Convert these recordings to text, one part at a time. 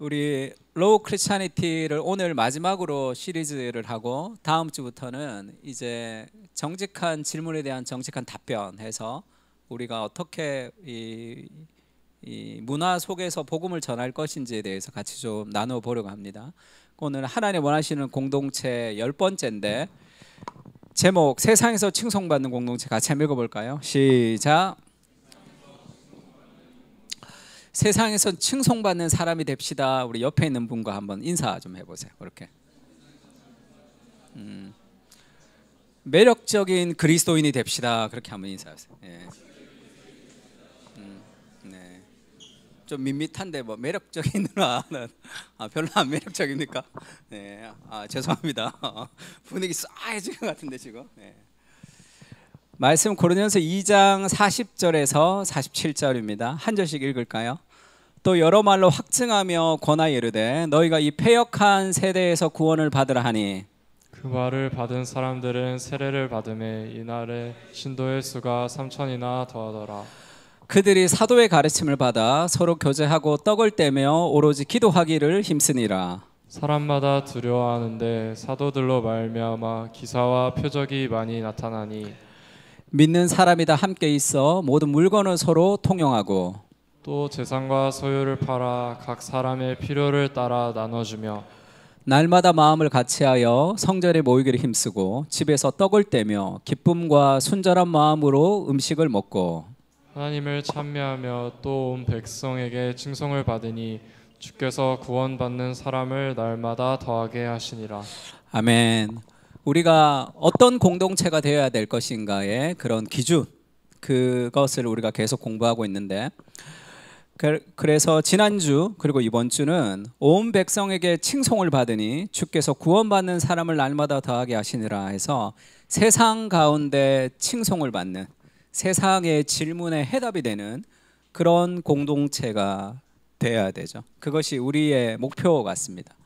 우리 로우 크리스찬니티를 오늘 마지막으로 시리즈를 하고 다음 주부터는 이제 정직한 질문에 대한 정직한 답변해서 우리가 어떻게 이 문화 속에서 복음을 전할 것인지에 대해서 같이 좀 나누어 보려고 합니다. 오늘 하나님 원하시는 공동체 10번째인데 제목 세상에서 칭송받는 공동체 같이 한번 읽어볼까요? 시작. 세상에서 칭송받는 사람이 됩시다. 우리 옆에 있는 분과 한번 인사 좀 해보세요. 그렇게 매력적인 그리스도인이 됩시다. 그렇게 한번 인사하세요. 예. 네. 좀 밋밋한데 뭐 매력적인 누나는 별로 안 매력적입니까? 네. 죄송합니다. 분위기 싸해진 것 같은데 지금. 네. 말씀 고린도전서 2장 40절에서 47절입니다. 한 절씩 읽을까요? 또 여러 말로 확증하며 권하여 이르되 너희가 이 패역한 세대에서 구원을 받으라 하니 그 말을 받은 사람들은 세례를 받음에 이날에 신도의 수가 3,000이나 더하더라. 그들이 사도의 가르침을 받아 서로 교제하고 떡을 떼며 오로지 기도하기를 힘쓰니라. 사람마다 두려워하는데 사도들로 말미암아 기사와 표적이 많이 나타나니 믿는 사람이 다 함께 있어 모든 물건을 서로 통용하고 또 재산과 소유를 팔아 각 사람의 필요를 따라 나눠주며 날마다 마음을 같이하여 성전에 모이기를 힘쓰고 집에서 떡을 떼며 기쁨과 순전한 마음으로 음식을 먹고 하나님을 찬미하며 또 온 백성에게 칭송을 받으니 주께서 구원받는 사람을 날마다 더하게 하시니라. 아멘. 우리가 어떤 공동체가 되어야 될 것인가의 그런 기준, 그것을 우리가 계속 공부하고 있는데 그래서 지난주 그리고 이번 주는 온 백성에게 칭송을 받으니 주께서 구원받는 사람을 날마다 더하게 하시니라 해서 세상 가운데 칭송을 받는, 세상의 질문에 해답이 되는 그런 공동체가 되어야 되죠. 그것이 우리의 목표 같습니다.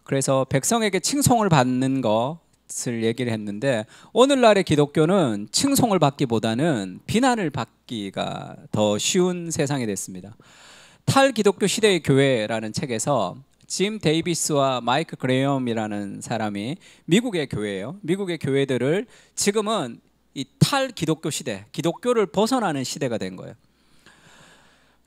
그래서 백성에게 칭송을 받는 것을 얘기를 했는데 오늘날의 기독교는 칭송을 받기보다는 비난을 받기가 더 쉬운 세상이 됐습니다. 탈기독교 시대의 교회라는 책에서 짐 데이비스와 마이크 그레엄이라는 사람이 미국의 교회예요. 미국의 교회들을 지금은 이 탈기독교 시대, 기독교를 벗어나는 시대가 된 거예요.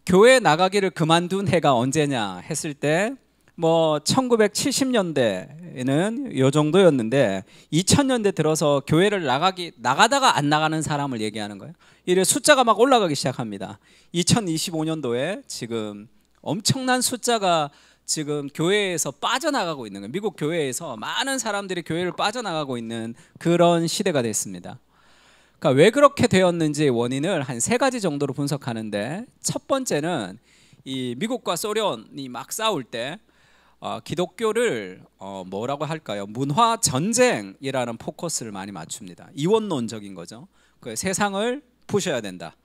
교회 나가기를 그만둔 해가 언제냐 했을 때 뭐 1970년대에는 요 정도였는데 2000년대 들어서 교회를 나가다가 안 나가는 사람을 얘기하는 거예요. 이래 숫자가 막 올라가기 시작합니다. 2025년도에 지금 엄청난 숫자가 지금 교회에서 빠져나가고 있는 거예요. 미국 교회에서 많은 사람들이 교회를 빠져나가고 있는 그런 시대가 됐습니다. 그러니까 왜 그렇게 되었는지 원인을 한 3가지 정도로 분석하는데 첫 번째는 이 미국과 소련이 막 싸울 때 기독교를 뭐라고 할까요? 문화 전쟁이라는 포커스를 많이 맞춥니다. 이원론적인 거죠. 그 세상을 부셔야 된다.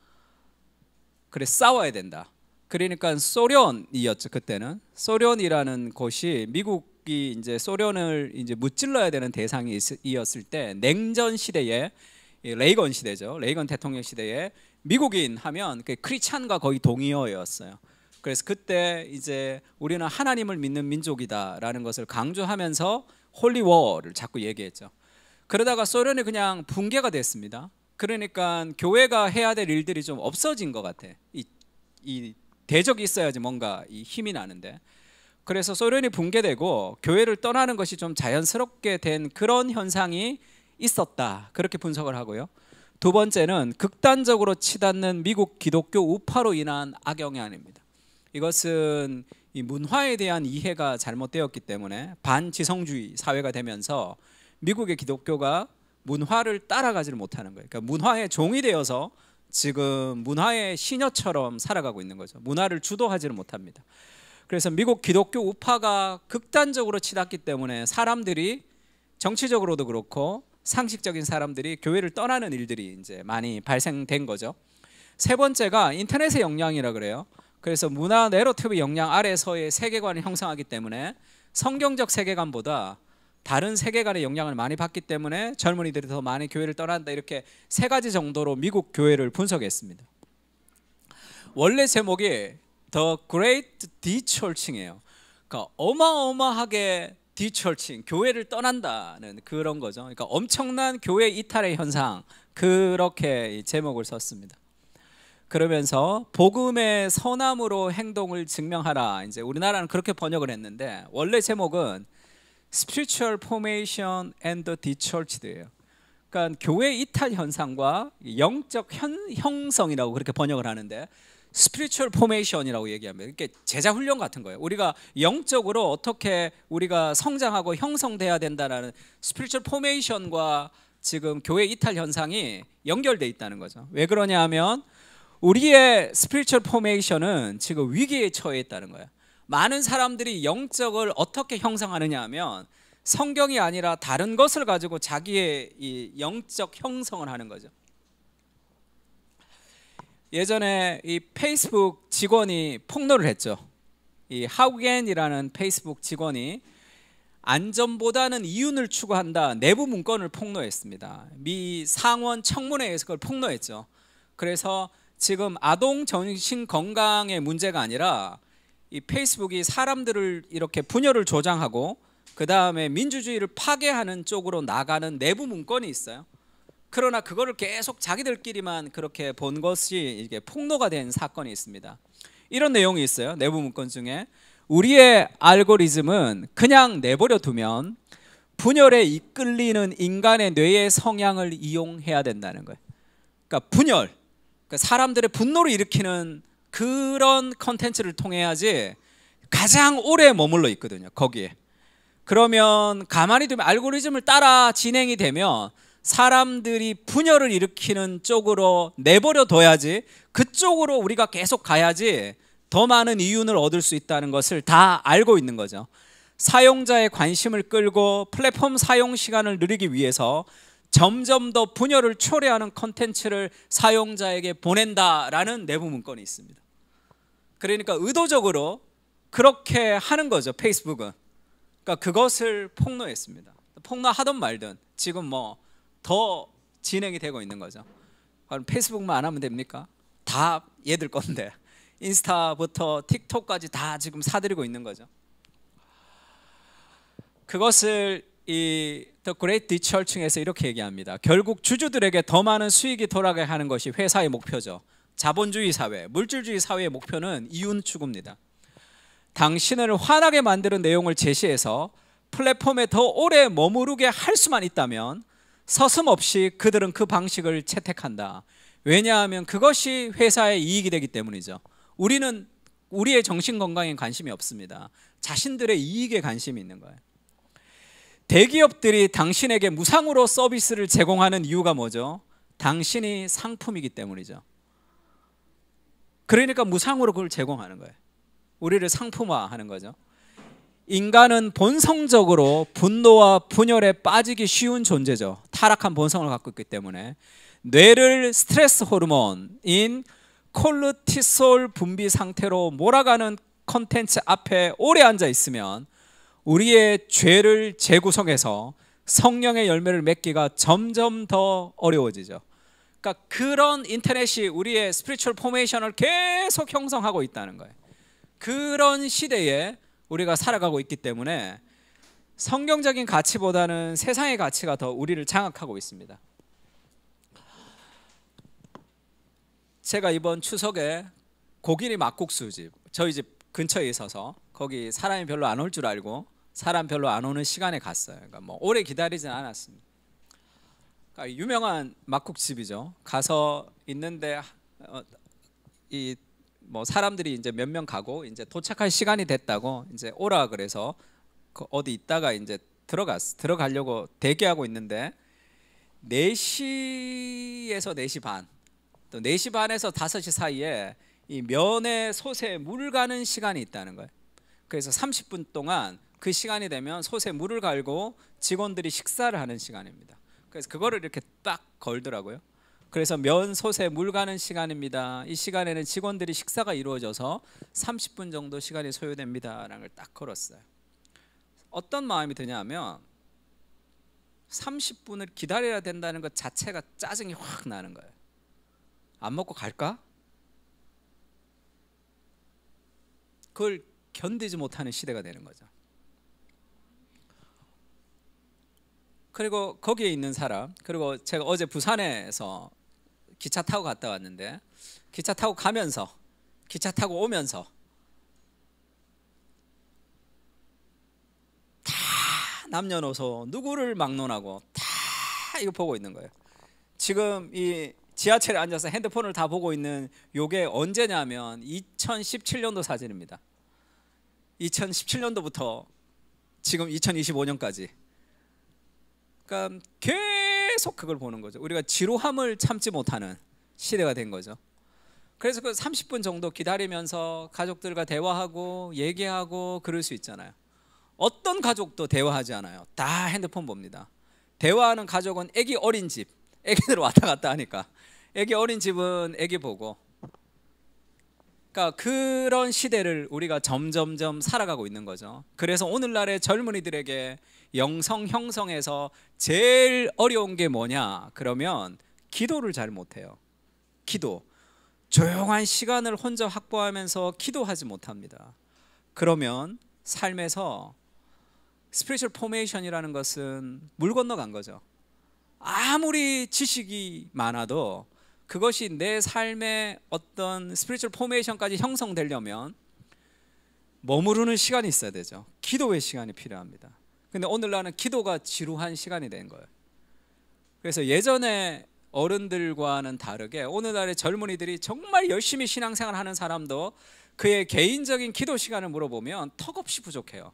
그래 싸워야 된다. 그러니까 소련이었죠. 그때는 소련이라는 곳이 미국이 이제 소련을 이제 무찔러야 되는 대상이었을 때 냉전 시대에 레이건 시대죠. 레이건 대통령 시대에 미국인 하면 크리스찬과 거의 동의어였어요. 그래서 그때 이제 우리는 하나님을 믿는 민족이다라는 것을 강조하면서 홀리워를 자꾸 얘기했죠. 그러다가 소련이 그냥 붕괴가 됐습니다. 그러니까 교회가 해야 될 일들이 좀 없어진 것 같아. 이 대적이 있어야지 뭔가 이 힘이 나는데. 그래서 소련이 붕괴되고 교회를 떠나는 것이 좀 자연스럽게 된 그런 현상이 있었다. 그렇게 분석을 하고요. 두 번째는 극단적으로 치닫는 미국 기독교 우파로 인한 악영향입니다. 이것은 이 문화에 대한 이해가 잘못되었기 때문에 반지성주의 사회가 되면서 미국의 기독교가 문화를 따라가지를 못하는 거예요. 그러니까 문화의 종이 되어서 지금 문화의 시녀처럼 살아가고 있는 거죠. 문화를 주도하지를 못합니다. 그래서 미국 기독교 우파가 극단적으로 치닫기 때문에 사람들이 정치적으로도 그렇고 상식적인 사람들이 교회를 떠나는 일들이 이제 많이 발생된 거죠. 세 번째가 인터넷의 영향이라 그래요. 그래서 문화 내러티브 영향 아래서의 세계관을 형성하기 때문에 성경적 세계관보다 다른 세계관의 영향을 많이 받기 때문에 젊은이들이 더 많이 교회를 떠난다. 이렇게 3가지 정도로 미국 교회를 분석했습니다. 원래 제목이 The Great Dechurching이에요. 그러니까 어마어마하게 디처칭, 교회를 떠난다는 그런 거죠. 그러니까 엄청난 교회 이탈의 현상, 그렇게 제목을 썼습니다. 그러면서 복음의 선함으로 행동을 증명하라. 이제 우리나라는 그렇게 번역을 했는데 원래 제목은 Spiritual Formation and the Dechurched예요. 그러니까 교회 이탈 현상과 영적 형성이라고 그렇게 번역을 하는데 Spiritual Formation이라고 얘기합니다. 이게 제자 훈련 같은 거예요. 우리가 영적으로 어떻게 우리가 성장하고 형성돼야 된다라는 Spiritual Formation과 지금 교회 이탈 현상이 연결돼 있다는 거죠. 왜 그러냐면 우리의 스피리추얼 포메이션은 지금 위기에 처해 있다는 거예요. 많은 사람들이 영적을 어떻게 형성하느냐 하면 성경이 아니라 다른 것을 가지고 자기의 이 영적 형성을 하는 거죠. 예전에 이 페이스북 직원이 폭로를 했죠. 이 하우겐이라는 페이스북 직원이 안전보다는 이윤을 추구한다 내부 문건을 폭로했습니다. 미 상원 청문회에서 그걸 폭로했죠. 그래서 지금 아동 정신 건강의 문제가 아니라 이 페이스북이 사람들을 이렇게 분열을 조장하고 그 다음에 민주주의를 파괴하는 쪽으로 나가는 내부 문건이 있어요. 그러나 그거를 계속 자기들끼리만 그렇게 본 것이 이게 폭로가 된 사건이 있습니다. 이런 내용이 있어요. 내부 문건 중에 우리의 알고리즘은 그냥 내버려 두면 분열에 이끌리는 인간의 뇌의 성향을 이용해야 된다는 거예요. 그러니까 분열, 그러니까 사람들의 분노를 일으키는 그런 컨텐츠를 통해야지 가장 오래 머물러 있거든요. 거기에. 그러면 가만히 두면 알고리즘을 따라 진행이 되면 사람들이 분열을 일으키는 쪽으로 내버려 둬야지, 그쪽으로 우리가 계속 가야지 더 많은 이윤을 얻을 수 있다는 것을 다 알고 있는 거죠. 사용자의 관심을 끌고 플랫폼 사용 시간을 늘리기 위해서 점점 더 분열을 초래하는 컨텐츠를 사용자에게 보낸다라는 내부 문건이 있습니다. 그러니까 의도적으로 그렇게 하는 거죠, 페이스북은. 그러니까 그것을 폭로했습니다. 폭로하든 말든 지금 뭐 더 진행이 되고 있는 거죠. 그럼 페이스북만 안 하면 됩니까? 다 얘들 건데 인스타부터 틱톡까지 다 지금 사들이고 있는 거죠. 그것을 이 The Great Dechurching에서 이렇게 얘기합니다. 결국 주주들에게 더 많은 수익이 돌아가게 하는 것이 회사의 목표죠. 자본주의 사회, 물질주의 사회의 목표는 이윤 추구입니다. 당신을 화나게 만드는 내용을 제시해서 플랫폼에 더 오래 머무르게 할 수만 있다면 서슴없이 그들은 그 방식을 채택한다. 왜냐하면 그것이 회사의 이익이 되기 때문이죠. 우리는 우리의 정신건강에 관심이 없습니다. 자신들의 이익에 관심이 있는 거예요. 대기업들이 당신에게 무상으로 서비스를 제공하는 이유가 뭐죠? 당신이 상품이기 때문이죠. 그러니까 무상으로 그걸 제공하는 거예요. 우리를 상품화하는 거죠. 인간은 본성적으로 분노와 분열에 빠지기 쉬운 존재죠. 타락한 본성을 갖고 있기 때문에 뇌를 스트레스 호르몬인 콜르티솔 분비 상태로 몰아가는 컨텐츠 앞에 오래 앉아 있으면 우리의 죄를 재구성해서 성령의 열매를 맺기가 점점 더 어려워지죠. 그러니까 그런 인터넷이 우리의 스피리추얼 포메이션을 계속 형성하고 있다는 거예요. 그런 시대에 우리가 살아가고 있기 때문에 성경적인 가치보다는 세상의 가치가 더 우리를 장악하고 있습니다. 제가 이번 추석에 고기리 막국수집, 저희 집 근처에 있어서 거기 사람이 별로 안 올 줄 알고 사람 별로 안 오는 시간에 갔어요. 그러니까 뭐 오래 기다리진 않았습니다. 그러니까 유명한 막국집이죠. 가서 있는데 이 뭐 사람들이 이제 몇 명 가고 이제 도착할 시간이 됐다고 이제 오라 그래서 어디 있다가 이제 들어가려고 대기하고 있는데 4시에서 4시 반, 또 4시 반에서 5시 사이에 이 면에 솥에 물 가는 시간이 있다는 거예요. 그래서 30분 동안 그 시간이 되면 솥에 물을 갈고 직원들이 식사를 하는 시간입니다. 그래서 그거를 이렇게 딱 걸더라고요. 그래서 면 솥에 물 가는 시간입니다. 이 시간에는 직원들이 식사가 이루어져서 30분 정도 시간이 소요됩니다 라는 걸 딱 걸었어요. 어떤 마음이 드냐면 30분을 기다려야 된다는 것 자체가 짜증이 확 나는 거예요. 안 먹고 갈까? 그걸 견디지 못하는 시대가 되는 거죠. 그리고 거기에 있는 사람, 그리고 제가 어제 부산에서 기차 타고 갔다 왔는데, 기차 타고 가면서, 기차 타고 오면서 다 남녀노소 누구를 막론하고 다 이거 보고 있는 거예요. 지금 이 지하철에 앉아서 핸드폰을 다 보고 있는 요게 언제냐면 2017년도 사진입니다. 2017년도부터 지금 2025년까지. 그러니까 계속 그걸 보는 거죠. 우리가 지루함을 참지 못하는 시대가 된 거죠. 그래서 그 30분 정도 기다리면서 가족들과 대화하고 얘기하고 그럴 수 있잖아요. 어떤 가족도 대화하지 않아요. 다 핸드폰 봅니다. 대화하는 가족은 애기 어린 집, 애기들 왔다 갔다 하니까 애기 어린 집은 애기 보고. 그러니까 그런 시대를 우리가 점점점 살아가고 있는 거죠. 그래서 오늘날의 젊은이들에게 영성 형성에서 제일 어려운 게 뭐냐? 그러면 기도를 잘 못해요. 기도. 조용한 시간을 혼자 확보하면서 기도하지 못합니다. 그러면 삶에서 스피리추얼 포메이션이라는 것은 물 건너간 거죠. 아무리 지식이 많아도 그것이 내 삶의 어떤 스피리추얼 포메이션까지 형성되려면 머무르는 시간이 있어야 되죠. 기도의 시간이 필요합니다. 근데 오늘날은 기도가 지루한 시간이 된 거예요. 그래서 예전에 어른들과는 다르게 오늘날의 젊은이들이 정말 열심히 신앙생활 하는 사람도 그의 개인적인 기도 시간을 물어보면 턱없이 부족해요.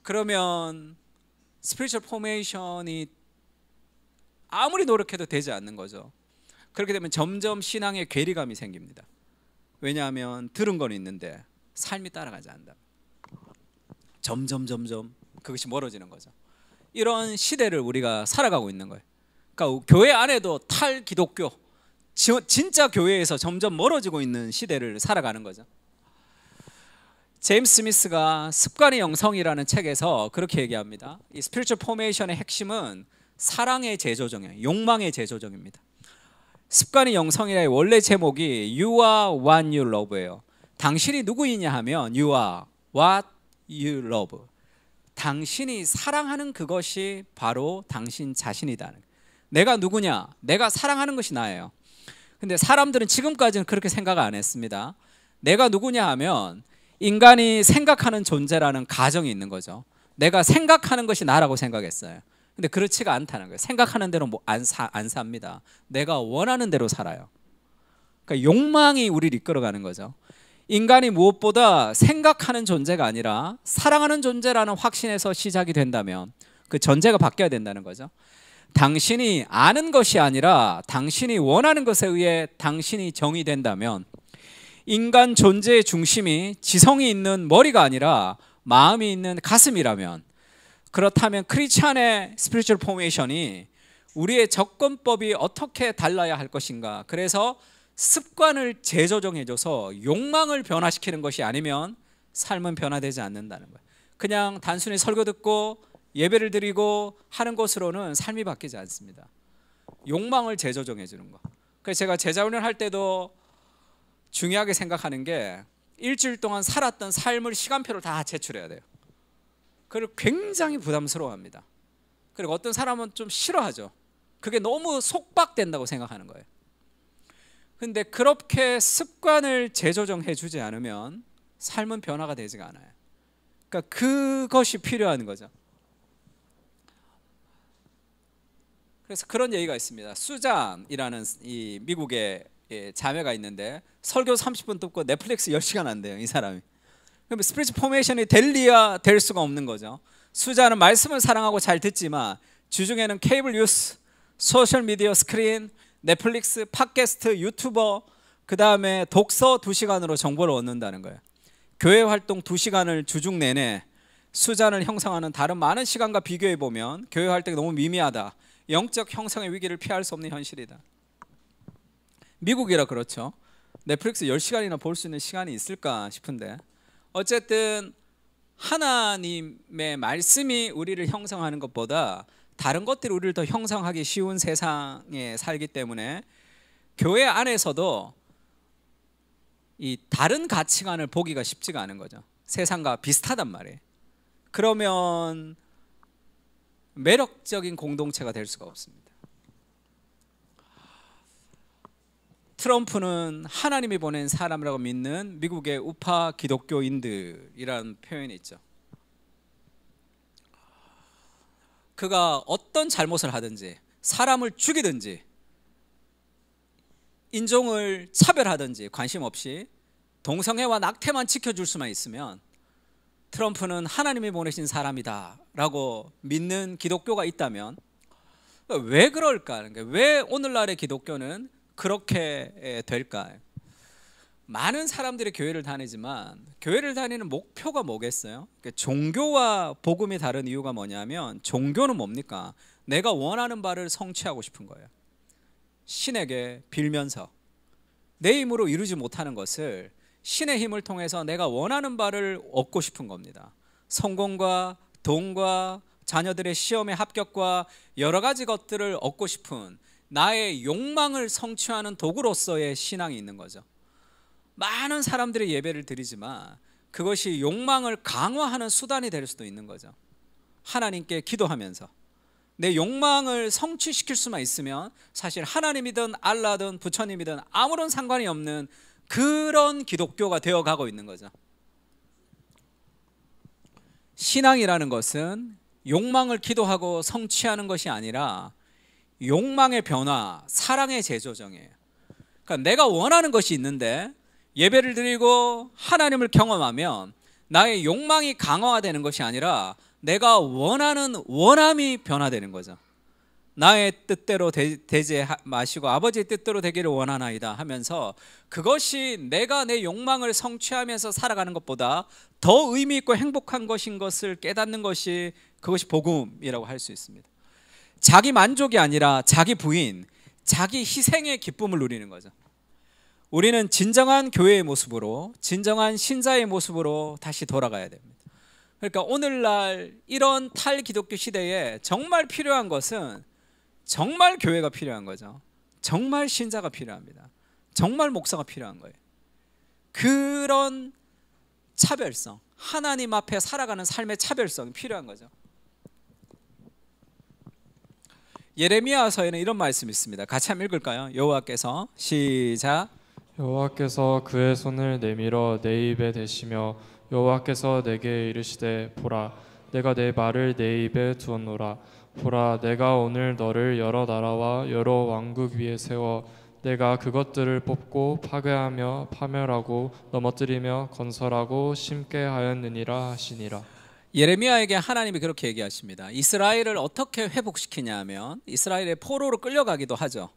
그러면 스피리추얼 포메이션이 아무리 노력해도 되지 않는 거죠. 그렇게 되면 점점 신앙의 괴리감이 생깁니다. 왜냐하면 들은 건 있는데 삶이 따라가지 않는다. 점점 그것이 멀어지는 거죠. 이런 시대를 우리가 살아가고 있는 거예요. 그러니까 교회 안에도 탈기독교, 진짜 교회에서 점점 멀어지고 있는 시대를 살아가는 거죠. 제임스 스미스가 습관의 영성이라는 책에서 그렇게 얘기합니다. 이 스피리추얼 포메이션의 핵심은 사랑의 재조정이에요. 욕망의 재조정입니다. 습관의 영성이라의 원래 제목이 You are what you love예요. 당신이 누구이냐 하면 You are what you love. 당신이 사랑하는 그것이 바로 당신 자신이다. 내가 누구냐? 내가 사랑하는 것이 나예요. 근데 사람들은 지금까지는 그렇게 생각 안 했습니다. 내가 누구냐 하면 인간이 생각하는 존재라는 가정이 있는 거죠. 내가 생각하는 것이 나라고 생각했어요. 근데 그렇지가 않다는 거예요. 생각하는 대로 안 삽니다. 내가 원하는 대로 살아요. 그러니까 욕망이 우리를 이끌어가는 거죠. 인간이 무엇보다 생각하는 존재가 아니라 사랑하는 존재라는 확신에서 시작이 된다면 그 전제가 바뀌어야 된다는 거죠. 당신이 아는 것이 아니라 당신이 원하는 것에 의해 당신이 정의된다면 인간 존재의 중심이 지성이 있는 머리가 아니라 마음이 있는 가슴이라면, 그렇다면 크리스찬의 스피리추얼 포메이션이 우리의 접근법이 어떻게 달라야 할 것인가. 그래서 습관을 재조정해줘서 욕망을 변화시키는 것이 아니면 삶은 변화되지 않는다는 거예요. 그냥 단순히 설교 듣고 예배를 드리고 하는 것으로는 삶이 바뀌지 않습니다. 욕망을 재조정해 주는 거. 그래서 제가 제자훈련 할 때도 중요하게 생각하는 게 일주일 동안 살았던 삶을 시간표를 다 제출해야 돼요. 그걸 굉장히 부담스러워합니다. 그리고 어떤 사람은 좀 싫어하죠. 그게 너무 속박된다고 생각하는 거예요. 근데 그렇게 습관을 재조정해 주지 않으면 삶은 변화가 되지가 않아요. 그러니까 그것이 필요한 거죠. 그래서 그런 얘기가 있습니다. 수잔이라는 이 미국의 자매가 있는데 설교 30분 듣고 넷플릭스 10시간 한대요, 이 사람이. 그럼 스피리추얼 포메이션이 될리야 될 수가 없는 거죠. 수잔은 말씀을 사랑하고 잘 듣지만 주중에는 케이블 뉴스, 소셜 미디어 스크린, 넷플릭스, 팟캐스트, 유튜버, 그 다음에 독서 2시간으로 정보를 얻는다는 거예요. 교회 활동 2시간을 주중 내내 수잔을 형성하는 다른 많은 시간과 비교해 보면 교회 활동이 너무 미미하다. 영적 형성의 위기를 피할 수 없는 현실이다. 미국이라 그렇죠. 넷플릭스 10시간이나 볼 수 있는 시간이 있을까 싶은데, 어쨌든 하나님의 말씀이 우리를 형성하는 것보다 다른 것들이 우리를 더 형성하기 쉬운 세상에 살기 때문에 교회 안에서도 이 다른 가치관을 보기가 쉽지가 않은 거죠. 세상과 비슷하단 말이에요. 그러면 매력적인 공동체가 될 수가 없습니다. 트럼프는 하나님이 보낸 사람이라고 믿는 미국의 우파 기독교인들이라는 표현이 있죠. 그가 어떤 잘못을 하든지, 사람을 죽이든지, 인종을 차별하든지 관심 없이 동성애와 낙태만 지켜줄 수만 있으면 트럼프는 하나님이 보내신 사람이다 라고 믿는 기독교가 있다면 왜 그럴까? 왜 오늘날의 기독교는 그렇게 될까? 많은 사람들이 교회를 다니지만 교회를 다니는 목표가 뭐겠어요? 종교와 복음이 다른 이유가 뭐냐면, 종교는 뭡니까? 내가 원하는 바를 성취하고 싶은 거예요. 신에게 빌면서 내 힘으로 이루지 못하는 것을 신의 힘을 통해서 내가 원하는 바를 얻고 싶은 겁니다. 성공과 돈과 자녀들의 시험의 합격과 여러 가지 것들을 얻고 싶은 나의 욕망을 성취하는 도구로서의 신앙이 있는 거죠. 많은 사람들이 예배를 드리지만 그것이 욕망을 강화하는 수단이 될 수도 있는 거죠. 하나님께 기도하면서 내 욕망을 성취시킬 수만 있으면 사실 하나님이든 알라든 부처님이든 아무런 상관이 없는 그런 기독교가 되어가고 있는 거죠. 신앙이라는 것은 욕망을 기도하고 성취하는 것이 아니라 욕망의 변화, 사랑의 재조정이에요. 그러니까 내가 원하는 것이 있는데 예배를 드리고 하나님을 경험하면 나의 욕망이 강화되는 것이 아니라 내가 원하는 원함이 변화되는 거죠. 나의 뜻대로 되지 마시고 아버지의 뜻대로 되기를 원하나이다 하면서 그것이 내가 내 욕망을 성취하면서 살아가는 것보다 더 의미 있고 행복한 것인 것을 깨닫는 것이, 그것이 복음이라고 할 수 있습니다. 자기 만족이 아니라 자기 부인, 자기 희생의 기쁨을 누리는 거죠. 우리는 진정한 교회의 모습으로, 진정한 신자의 모습으로 다시 돌아가야 됩니다. 그러니까 오늘날 이런 탈기독교 시대에 정말 필요한 것은 정말 교회가 필요한 거죠. 정말 신자가 필요합니다. 정말 목사가 필요한 거예요. 그런 차별성, 하나님 앞에 살아가는 삶의 차별성이 필요한 거죠. 예레미야서에는 이런 말씀이 있습니다. 같이 한번 읽을까요? 여호와께서, 시작. 여호와께서 그의 손을 내밀어 내 입에 대시며 여호와께서 내게 이르시되 보라, 내가 내 말을 내 입에 두었노라. 보라, 내가 오늘 너를 여러 나라와 여러 왕국 위에 세워 내가 그것들을 뽑고 파괴하며 파멸하고 넘어뜨리며 건설하고 심게 하였느니라 하시니라. 예레미야에게 하나님이 그렇게 얘기하십니다. 이스라엘을 어떻게 회복시키냐 하면 이스라엘의 포로로 끌려가기도 하죠.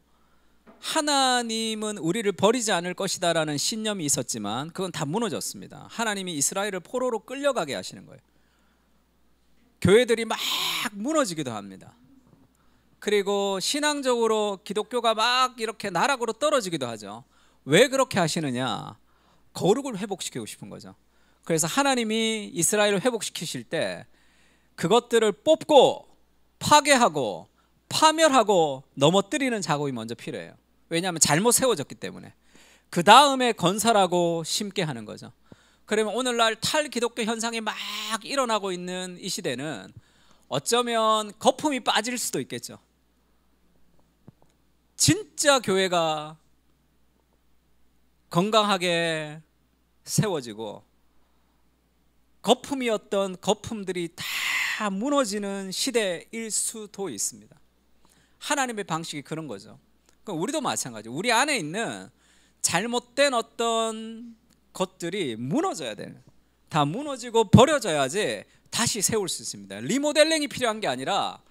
하나님은 우리를 버리지 않을 것이다 라는 신념이 있었지만 그건 다 무너졌습니다. 하나님이 이스라엘을 포로로 끌려가게 하시는 거예요. 교회들이 막 무너지기도 합니다. 그리고 신앙적으로 기독교가 막 이렇게 나락으로 떨어지기도 하죠. 왜 그렇게 하시느냐? 거룩을 회복시키고 싶은 거죠. 그래서 하나님이 이스라엘을 회복시키실 때 그것들을 뽑고 파괴하고 파멸하고 넘어뜨리는 작업이 먼저 필요해요. 왜냐하면 잘못 세워졌기 때문에. 그 다음에 건설하고 심게 하는 거죠. 그러면 오늘날 탈기독교 현상이 막 일어나고 있는 이 시대는 어쩌면 거품이 빠질 수도 있겠죠. 진짜 교회가 건강하게 세워지고 거품이었던 거품들이 다 무너지는 시대일 수도 있습니다. 하나님의 방식이 그런 거죠. 그럼 우리도 마찬가지예요. 우리 안에 있는 잘못된 어떤 것들이 무너져야 되는, 다 무너지고 버려져야지 다시 세울 수 있습니다. 리모델링이 필요한 게 아니라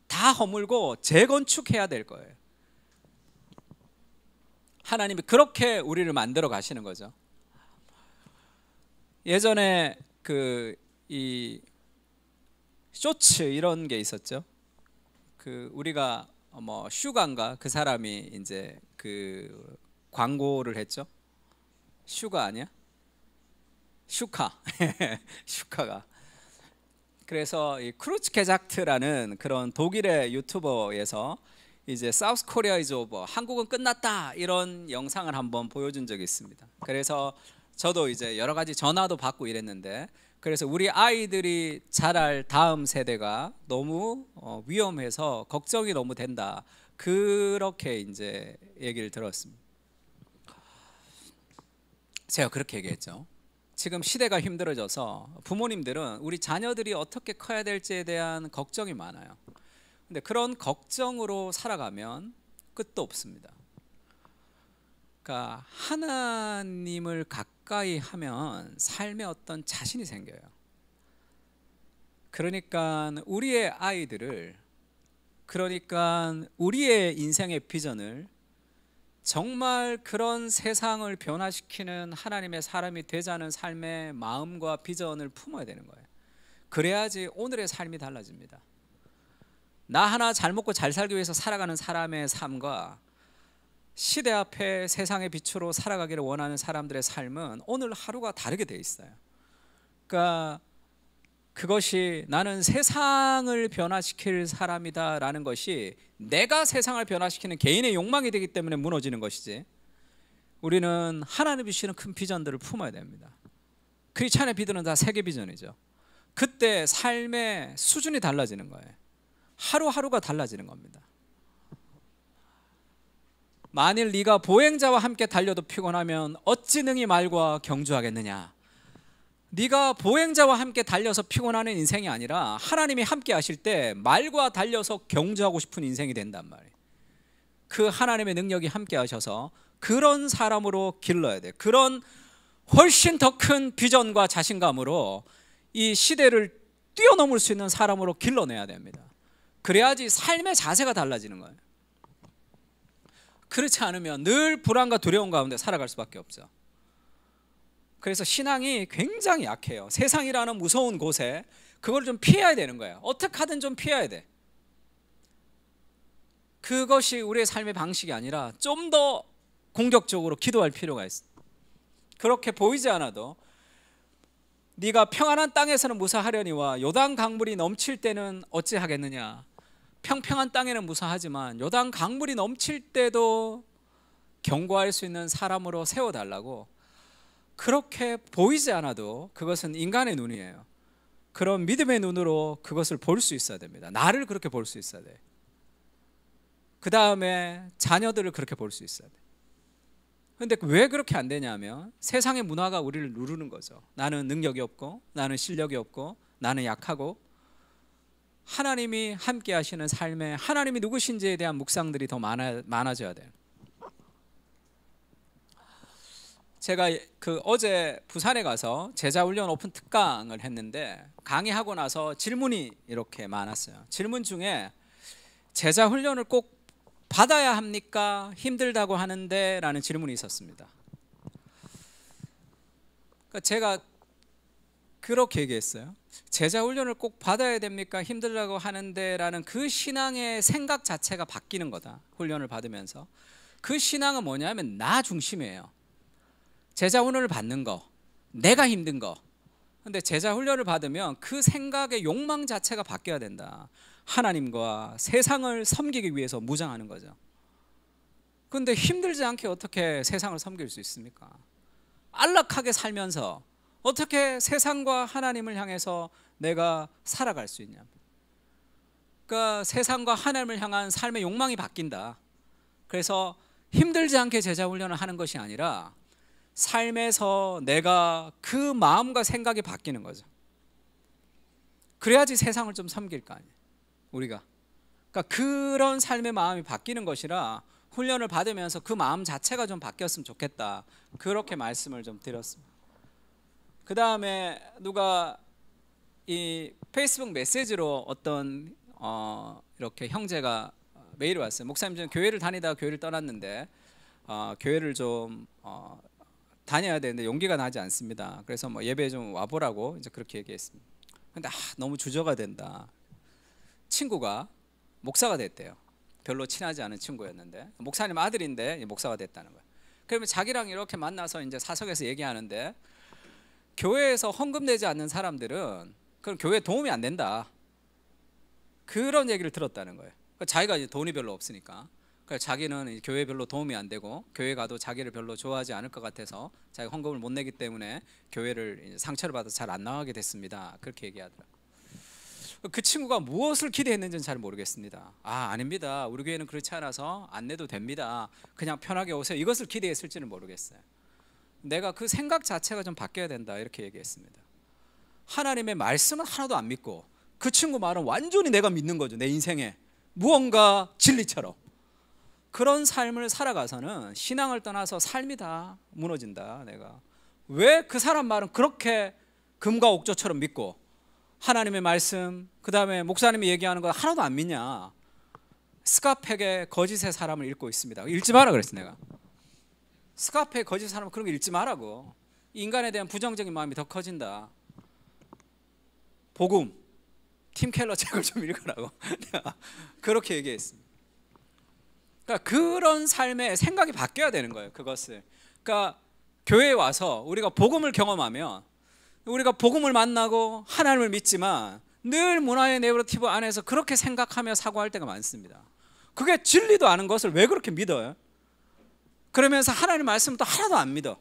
다 허물고 재건축해야 될 거예요. 하나님이 그렇게 우리를 만들어 가시는 거죠. 예전에 이 쇼츠 이런 게 있었죠. 우리가 뭐 슈가인가 그 사람이 이제 그 광고를 했죠. 슈가 아니야? 슈카. 슈카가. 그래서 이 크루츠케작트라는 그런 독일의 유튜버에서 이제 사우스 코리아 이즈 오버, 한국은 끝났다, 이런 영상을 한번 보여준 적이 있습니다. 그래서 저도 이제 여러 가지 전화도 받고 이랬는데, 그래서 우리 아이들이 자랄 다음 세대가 너무 위험해서 걱정이 너무 된다, 그렇게 이제 얘기를 들었습니다. 제가 그렇게 얘기했죠. 지금 시대가 힘들어져서 부모님들은 우리 자녀들이 어떻게 커야 될지에 대한 걱정이 많아요. 근데 그런 걱정으로 살아가면 끝도 없습니다. 그러니까 하나님을 가까이 하면 삶에 어떤 자신이 생겨요. 그러니까 우리의 아이들을, 그러니까 우리의 인생의 비전을 정말 그런 세상을 변화시키는 하나님의 사람이 되자는 삶의 마음과 비전을 품어야 되는 거예요. 그래야지 오늘의 삶이 달라집니다. 나 하나 잘 먹고 잘 살기 위해서 살아가는 사람의 삶과 시대 앞에 세상의 빛으로 살아가기를 원하는 사람들의 삶은 오늘 하루가 다르게 돼 있어요. 그러니까 그것이 나는 세상을 변화시킬 사람이다 라는 것이 내가 세상을 변화시키는 개인의 욕망이 되기 때문에 무너지는 것이지, 우리는 하나님이 주시는 큰 비전들을 품어야 됩니다. 크리스찬의 비전은 다 세계 비전이죠. 그때 삶의 수준이 달라지는 거예요. 하루하루가 달라지는 겁니다. 만일 네가 보행자와 함께 달려도 피곤하면 어찌 능히 말과 경주하겠느냐. 네가 보행자와 함께 달려서 피곤하는 인생이 아니라 하나님이 함께 하실 때 말과 달려서 경주하고 싶은 인생이 된단 말이에요. 그 하나님의 능력이 함께 하셔서 그런 사람으로 길러야 돼. 그런 훨씬 더 큰 비전과 자신감으로 이 시대를 뛰어넘을 수 있는 사람으로 길러내야 됩니다. 그래야지 삶의 자세가 달라지는 거예요. 그렇지 않으면 늘 불안과 두려움 가운데 살아갈 수밖에 없죠. 그래서 신앙이 굉장히 약해요. 세상이라는 무서운 곳에 그걸 좀 피해야 되는 거예요. 어떻게 하든 좀 피해야 돼. 그것이 우리의 삶의 방식이 아니라 좀 더 공격적으로 기도할 필요가 있어. 그렇게 보이지 않아도 네가 평안한 땅에서는 무사하려니와 요단 강물이 넘칠 때는 어찌하겠느냐. 평평한 땅에는 무사하지만 요단 강물이 넘칠 때도 경고할 수 있는 사람으로 세워달라고. 그렇게 보이지 않아도 그것은 인간의 눈이에요. 그런 믿음의 눈으로 그것을 볼 수 있어야 됩니다. 나를 그렇게 볼 수 있어야 돼. 그 다음에 자녀들을 그렇게 볼 수 있어야 돼. 그런데 왜 그렇게 안 되냐면 세상의 문화가 우리를 누르는 거죠. 나는 능력이 없고, 나는 실력이 없고, 나는 약하고. 하나님이 함께 하시는 삶에 하나님이 누구신지에 대한 묵상들이 더 많아져야 돼요. 제가 어제 부산에 가서 제자훈련 오픈 특강을 했는데 강의하고 나서 질문이 이렇게 많았어요. 질문 중에 제자훈련을 꼭 받아야 합니까? 힘들다고 하는데 라는 질문이 있었습니다. 그러니까 제가 그렇게 얘기했어요. 제자훈련을 꼭 받아야 됩니까? 힘들다고 하는데 라는 그 신앙의 생각 자체가 바뀌는 거다. 훈련을 받으면서. 그 신앙은 뭐냐면 나 중심이에요. 제자훈련을 받는 거, 내가 힘든 거. 근데 제자훈련을 받으면 그 생각의 욕망 자체가 바뀌어야 된다. 하나님과 세상을 섬기기 위해서 무장하는 거죠. 그런데 힘들지 않게 어떻게 세상을 섬길 수 있습니까? 안락하게 살면서 어떻게 세상과 하나님을 향해서 내가 살아갈 수 있냐. 그러니까 세상과 하나님을 향한 삶의 욕망이 바뀐다. 그래서 힘들지 않게 제자훈련을 하는 것이 아니라 삶에서 내가 그 마음과 생각이 바뀌는 거죠. 그래야지 세상을 좀 섬길 거 아니에요, 우리가. 그러니까 그런 삶의 마음이 바뀌는 것이라 훈련을 받으면서 그 마음 자체가 좀 바뀌었으면 좋겠다. 그렇게 말씀을 좀 드렸습니다. 그 다음에 누가 이 페이스북 메시지로 어떤 이렇게 형제가 메일이 왔어요. 목사님, 저는 교회를 다니다가 교회를 떠났는데 교회를 좀 다녀야 되는데 용기가 나지 않습니다. 그래서 뭐 예배에 좀 와보라고 이제 그렇게 얘기했습니다. 근데 너무 주저가 된다. 친구가 목사가 됐대요. 별로 친하지 않은 친구였는데 목사님 아들인데 목사가 됐다는 거예요. 그러면 자기랑 이렇게 만나서 이제 사석에서 얘기하는데 교회에서 헌금 내지 않는 사람들은 그럼 교회에 도움이 안 된다. 그런 얘기를 들었다는 거예요. 자기가 이제 돈이 별로 없으니까. 그러니까 자기는 교회에 별로 도움이 안 되고 교회 가도 자기를 별로 좋아하지 않을 것 같아서 자기가 헌금을 못 내기 때문에 교회를 상처를 받아서 잘 안 나가게 됐습니다. 그렇게 얘기하더라고요. 그 친구가 무엇을 기대했는지는 잘 모르겠습니다. 아닙니다. 우리 교회는 그렇지 않아서 안 내도 됩니다. 그냥 편하게 오세요. 이것을 기대했을지는 모르겠어요. 내가 그 생각 자체가 좀 바뀌어야 된다 이렇게 얘기했습니다. 하나님의 말씀은 하나도 안 믿고 그 친구 말은 완전히 내가 믿는 거죠. 내 인생에 무언가 진리처럼 그런 삶을 살아가서는 신앙을 떠나서 삶이 다 무너진다. 내가 왜 그 사람 말은 그렇게 금과 옥조처럼 믿고 하나님의 말씀 그 다음에 목사님이 얘기하는 거 하나도 안 믿냐. 스카펙의 거짓의 사람을 읽고 있습니다. 읽지 마라 그랬어. 내가 스카펙의 거짓 사람은 그런 거 읽지 말라고. 인간에 대한 부정적인 마음이 더 커진다. 복음 팀 켈러 책을 좀 읽으라고 내가 그렇게 얘기했습니다. 그러니까 그런 삶의 생각이 바뀌어야 되는 거예요. 그것을 그러니까 교회에 와서 우리가 복음을 경험하면 우리가 복음을 만나고 하나님을 믿지만 늘 문화의 네러티브 안에서 그렇게 생각하며 사고할 때가 많습니다. 그게 진리도 아는 것을 왜 그렇게 믿어요? 그러면서 하나님 말씀도 하나도 안 믿어.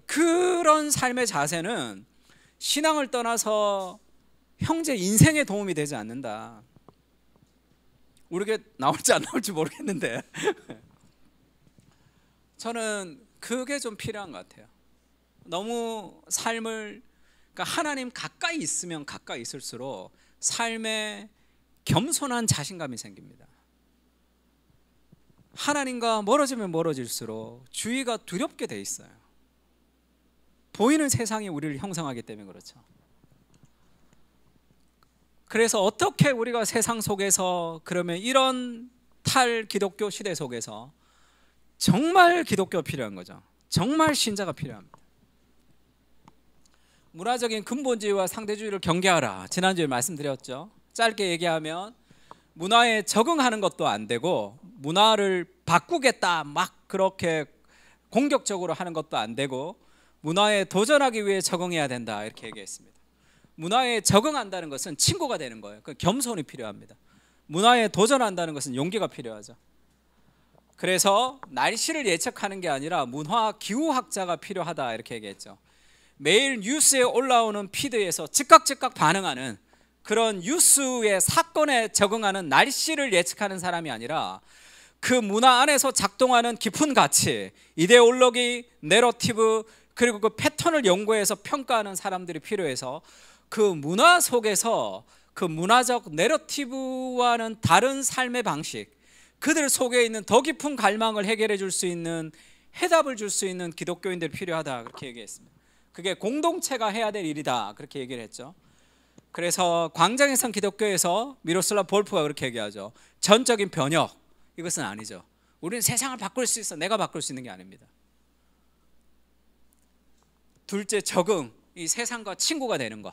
그런 삶의 자세는 신앙을 떠나서 형제 인생에 도움이 되지 않는다. 우리가 나올지 안 나올지 모르겠는데 저는 그게 좀 필요한 것 같아요. 너무 삶을 그러니까 하나님 가까이 있으면 가까이 있을수록 삶에 겸손한 자신감이 생깁니다. 하나님과 멀어지면 멀어질수록 주의가 두렵게 돼 있어요. 보이는 세상이 우리를 형성하기 때문에 그렇죠. 그래서 어떻게 우리가 세상 속에서 그러면 이런 탈기독교 시대 속에서 정말 기독교가 필요한 거죠. 정말 신자가 필요합니다. 문화적인 근본주의와 상대주의를 경계하라. 지난주에 말씀드렸죠. 짧게 얘기하면 문화에 적응하는 것도 안 되고 문화를 바꾸겠다 막 그렇게 공격적으로 하는 것도 안 되고 문화에 도전하기 위해 적응해야 된다 이렇게 얘기했습니다. 문화에 적응한다는 것은 친구가 되는 거예요. 그 겸손이 필요합니다. 문화에 도전한다는 것은 용기가 필요하죠. 그래서 날씨를 예측하는 게 아니라 문화 기후학자가 필요하다 이렇게 얘기했죠. 매일 뉴스에 올라오는 피드에서 즉각 반응하는 그런 뉴스의 사건에 적응하는 날씨를 예측하는 사람이 아니라 그 문화 안에서 작동하는 깊은 가치, 이데올로기, 내러티브 그리고 그 패턴을 연구해서 평가하는 사람들이 필요해서 그 문화 속에서 그 문화적 내러티브와는 다른 삶의 방식, 그들 속에 있는 더 깊은 갈망을 해결해 줄 수 있는 해답을 줄 수 있는 기독교인들이 필요하다 그렇게 얘기했습니다. 그게 공동체가 해야 될 일이다 그렇게 얘기를 했죠. 그래서 광장에선 기독교에서 미로슬라 볼프가 그렇게 얘기하죠. 전적인 변혁 이것은 아니죠. 우리는 세상을 바꿀 수 있어. 내가 바꿀 수 있는 게 아닙니다. 둘째 적응, 이 세상과 친구가 되는 거.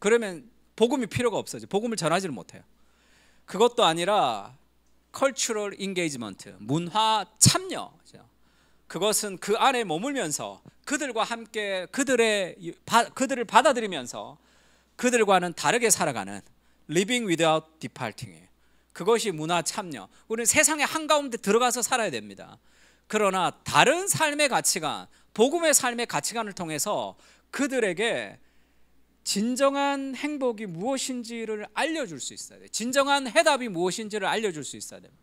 그러면 복음이 필요가 없어져. 복음을 전하지를 못해요. 그것도 아니라 cultural engagement, 문화 참여. 그것은 그 안에 머물면서 그들과 함께 그들을 받아들이면서 그들과는 다르게 살아가는 living without departing이에요. 그것이 문화 참여. 우리는 세상의 한가운데 들어가서 살아야 됩니다. 그러나 다른 삶의 가치관, 복음의 삶의 가치관을 통해서 그들에게 진정한 행복이 무엇인지를 알려줄 수 있어야 돼요. 진정한 해답이 무엇인지를 알려줄 수 있어야 됩니다.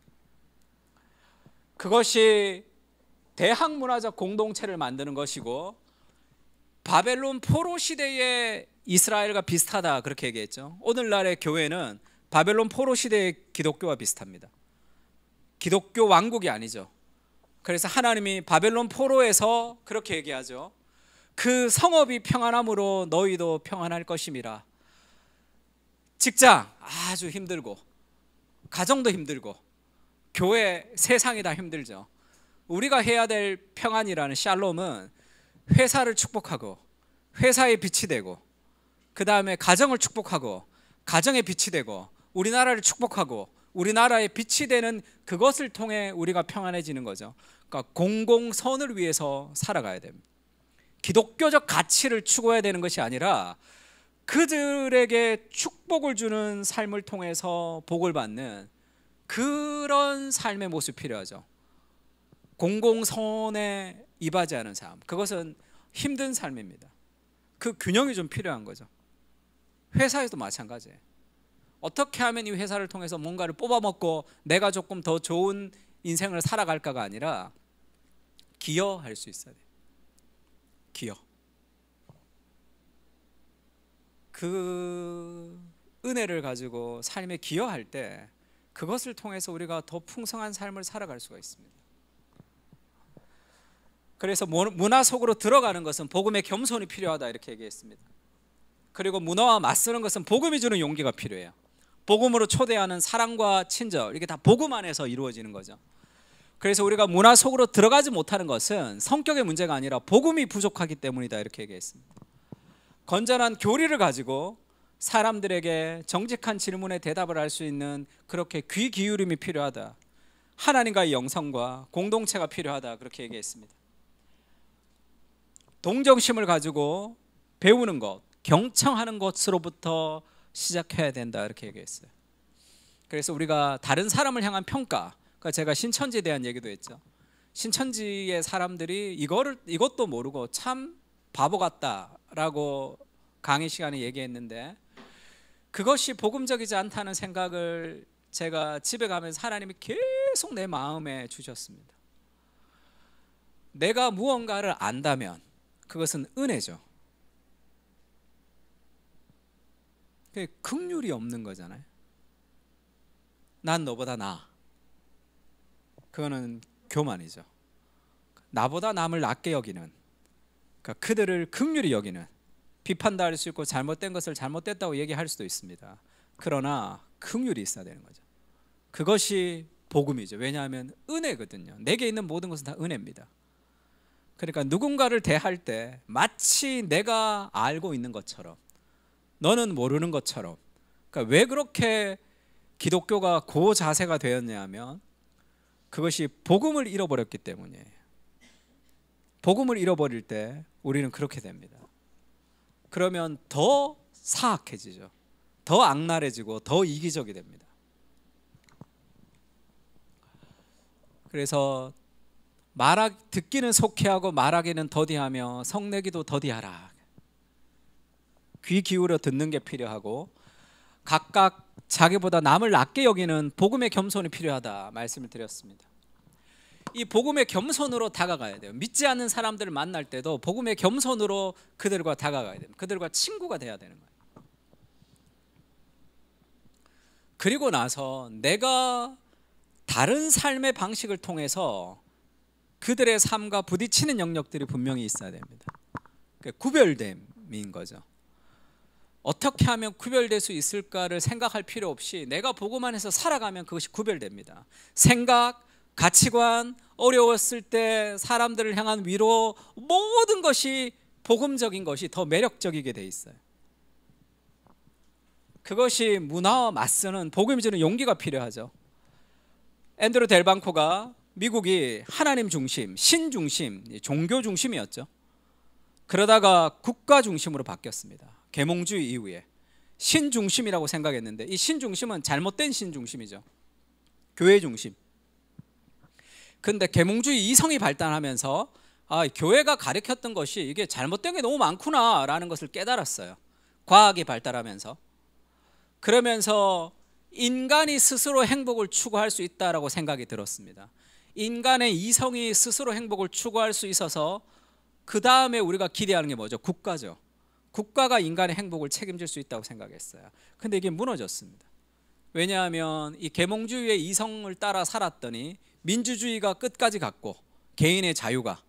그것이 대항문화적 공동체를 만드는 것이고 바벨론 포로 시대의 이스라엘과 비슷하다 그렇게 얘기했죠. 오늘날의 교회는 바벨론 포로 시대의 기독교와 비슷합니다. 기독교 왕국이 아니죠. 그래서 하나님이 바벨론 포로에서 그렇게 얘기하죠. 그 성읍이 평안함으로 너희도 평안할 것임이라. 직장 아주 힘들고 가정도 힘들고 교회 세상이 다 힘들죠. 우리가 해야 될 평안이라는 샬롬은 회사를 축복하고 회사에 빛이 되고 그 다음에 가정을 축복하고 가정에 빛이 되고 우리나라를 축복하고 우리나라에 빛이 되는 그것을 통해 우리가 평안해지는 거죠. 그러니까 공공선을 위해서 살아가야 됩니다. 기독교적 가치를 추구해야 되는 것이 아니라 그들에게 축복을 주는 삶을 통해서 복을 받는 그런 삶의 모습이 필요하죠. 공공선에 이바지하는 삶, 그것은 힘든 삶입니다. 그 균형이 좀 필요한 거죠. 회사에도 마찬가지예요. 어떻게 하면 이 회사를 통해서 뭔가를 뽑아먹고 내가 조금 더 좋은 인생을 살아갈까가 아니라 기여할 수 있어야 돼요. 기여. 그 은혜를 가지고 삶에 기여할 때 그것을 통해서 우리가 더 풍성한 삶을 살아갈 수가 있습니다. 그래서 문화 속으로 들어가는 것은 복음의 겸손이 필요하다 이렇게 얘기했습니다. 그리고 문화와 맞서는 것은 복음이 주는 용기가 필요해요. 복음으로 초대하는 사랑과 친절, 이게 다 복음 안에서 이루어지는 거죠. 그래서 우리가 문화 속으로 들어가지 못하는 것은 성격의 문제가 아니라 복음이 부족하기 때문이다 이렇게 얘기했습니다. 건전한 교리를 가지고 사람들에게 정직한 질문에 대답을 할 수 있는 그렇게 귀 기울임이 필요하다. 하나님과의 영성과 공동체가 필요하다 그렇게 얘기했습니다. 동정심을 가지고 배우는 것, 경청하는 것으로부터 시작해야 된다 이렇게 얘기했어요. 그래서 우리가 다른 사람을 향한 평가, 그러니까 제가 신천지에 대한 얘기도 했죠. 신천지의 사람들이 이것도 모르고 참 바보 같다라고 강의 시간에 얘기했는데, 그것이 복음적이지 않다는 생각을 제가 집에 가면서 하나님이 계속 내 마음에 주셨습니다. 내가 무언가를 안다면 그것은 은혜죠. 그게 긍휼이 없는 거잖아요. 난 너보다 나아. 그거는 교만이죠. 나보다 남을 낮게 여기는, 그러니까 그들을 긍휼히 여기는, 비판도 할 수 있고 잘못된 것을 잘못됐다고 얘기할 수도 있습니다. 그러나 긍휼이 있어야 되는 거죠. 그것이 복음이죠. 왜냐하면 은혜거든요. 내게 있는 모든 것은 다 은혜입니다. 그러니까 누군가를 대할 때 마치 내가 알고 있는 것처럼, 너는 모르는 것처럼. 그러니까 왜 그렇게 기독교가 그 자세가 되었냐면 그것이 복음을 잃어버렸기 때문이에요. 복음을 잃어버릴 때 우리는 그렇게 됩니다. 그러면 더 사악해지죠. 더 악랄해지고 더 이기적이 됩니다. 그래서 듣기는 속히하고 말하기는 더디하며 성내기도 더디하라. 귀 기울여 듣는 게 필요하고 각각 자기보다 남을 낮게 여기는 복음의 겸손이 필요하다 말씀을 드렸습니다. 이 복음의 겸손으로 다가가야 돼요. 믿지 않는 사람들을 만날 때도 복음의 겸손으로 그들과 다가가야 됩니다. 그들과 친구가 돼야 되는 거예요. 그리고 나서 내가 다른 삶의 방식을 통해서 그들의 삶과 부딪히는 영역들이 분명히 있어야 됩니다. 구별됨인 거죠. 어떻게 하면 구별될 수 있을까를 생각할 필요 없이 내가 복음 안에서 살아가면 그것이 구별됩니다. 생각, 가치관, 어려웠을 때 사람들을 향한 위로, 모든 것이 복음적인 것이 더 매력적이게 돼 있어요. 그것이 문화와 맞서는 복음이 주는 용기가 필요하죠. 앤드루 델방코가 미국이 하나님 중심, 신 중심, 종교 중심이었죠. 그러다가 국가 중심으로 바뀌었습니다. 계몽주의 이후에 신 중심이라고 생각했는데 이 신 중심은 잘못된 신 중심이죠. 교회 중심. 그런데 계몽주의 이성이 발달하면서 교회가 가르쳤던 것이 이게 잘못된 게 너무 많구나라는 것을 깨달았어요. 과학이 발달하면서. 그러면서 인간이 스스로 행복을 추구할 수 있다라고 생각이 들었습니다. 인간의 이성이 스스로 행복을 추구할 수 있어서 그 다음에 우리가 기대하는 게 뭐죠? 국가죠. 국가가 인간의 행복을 책임질 수 있다고 생각했어요. 근데 이게 무너졌습니다. 왜냐하면 이 계몽주의의 이성을 따라 살았더니 민주주의가 끝까지 갔고 개인의 자유가,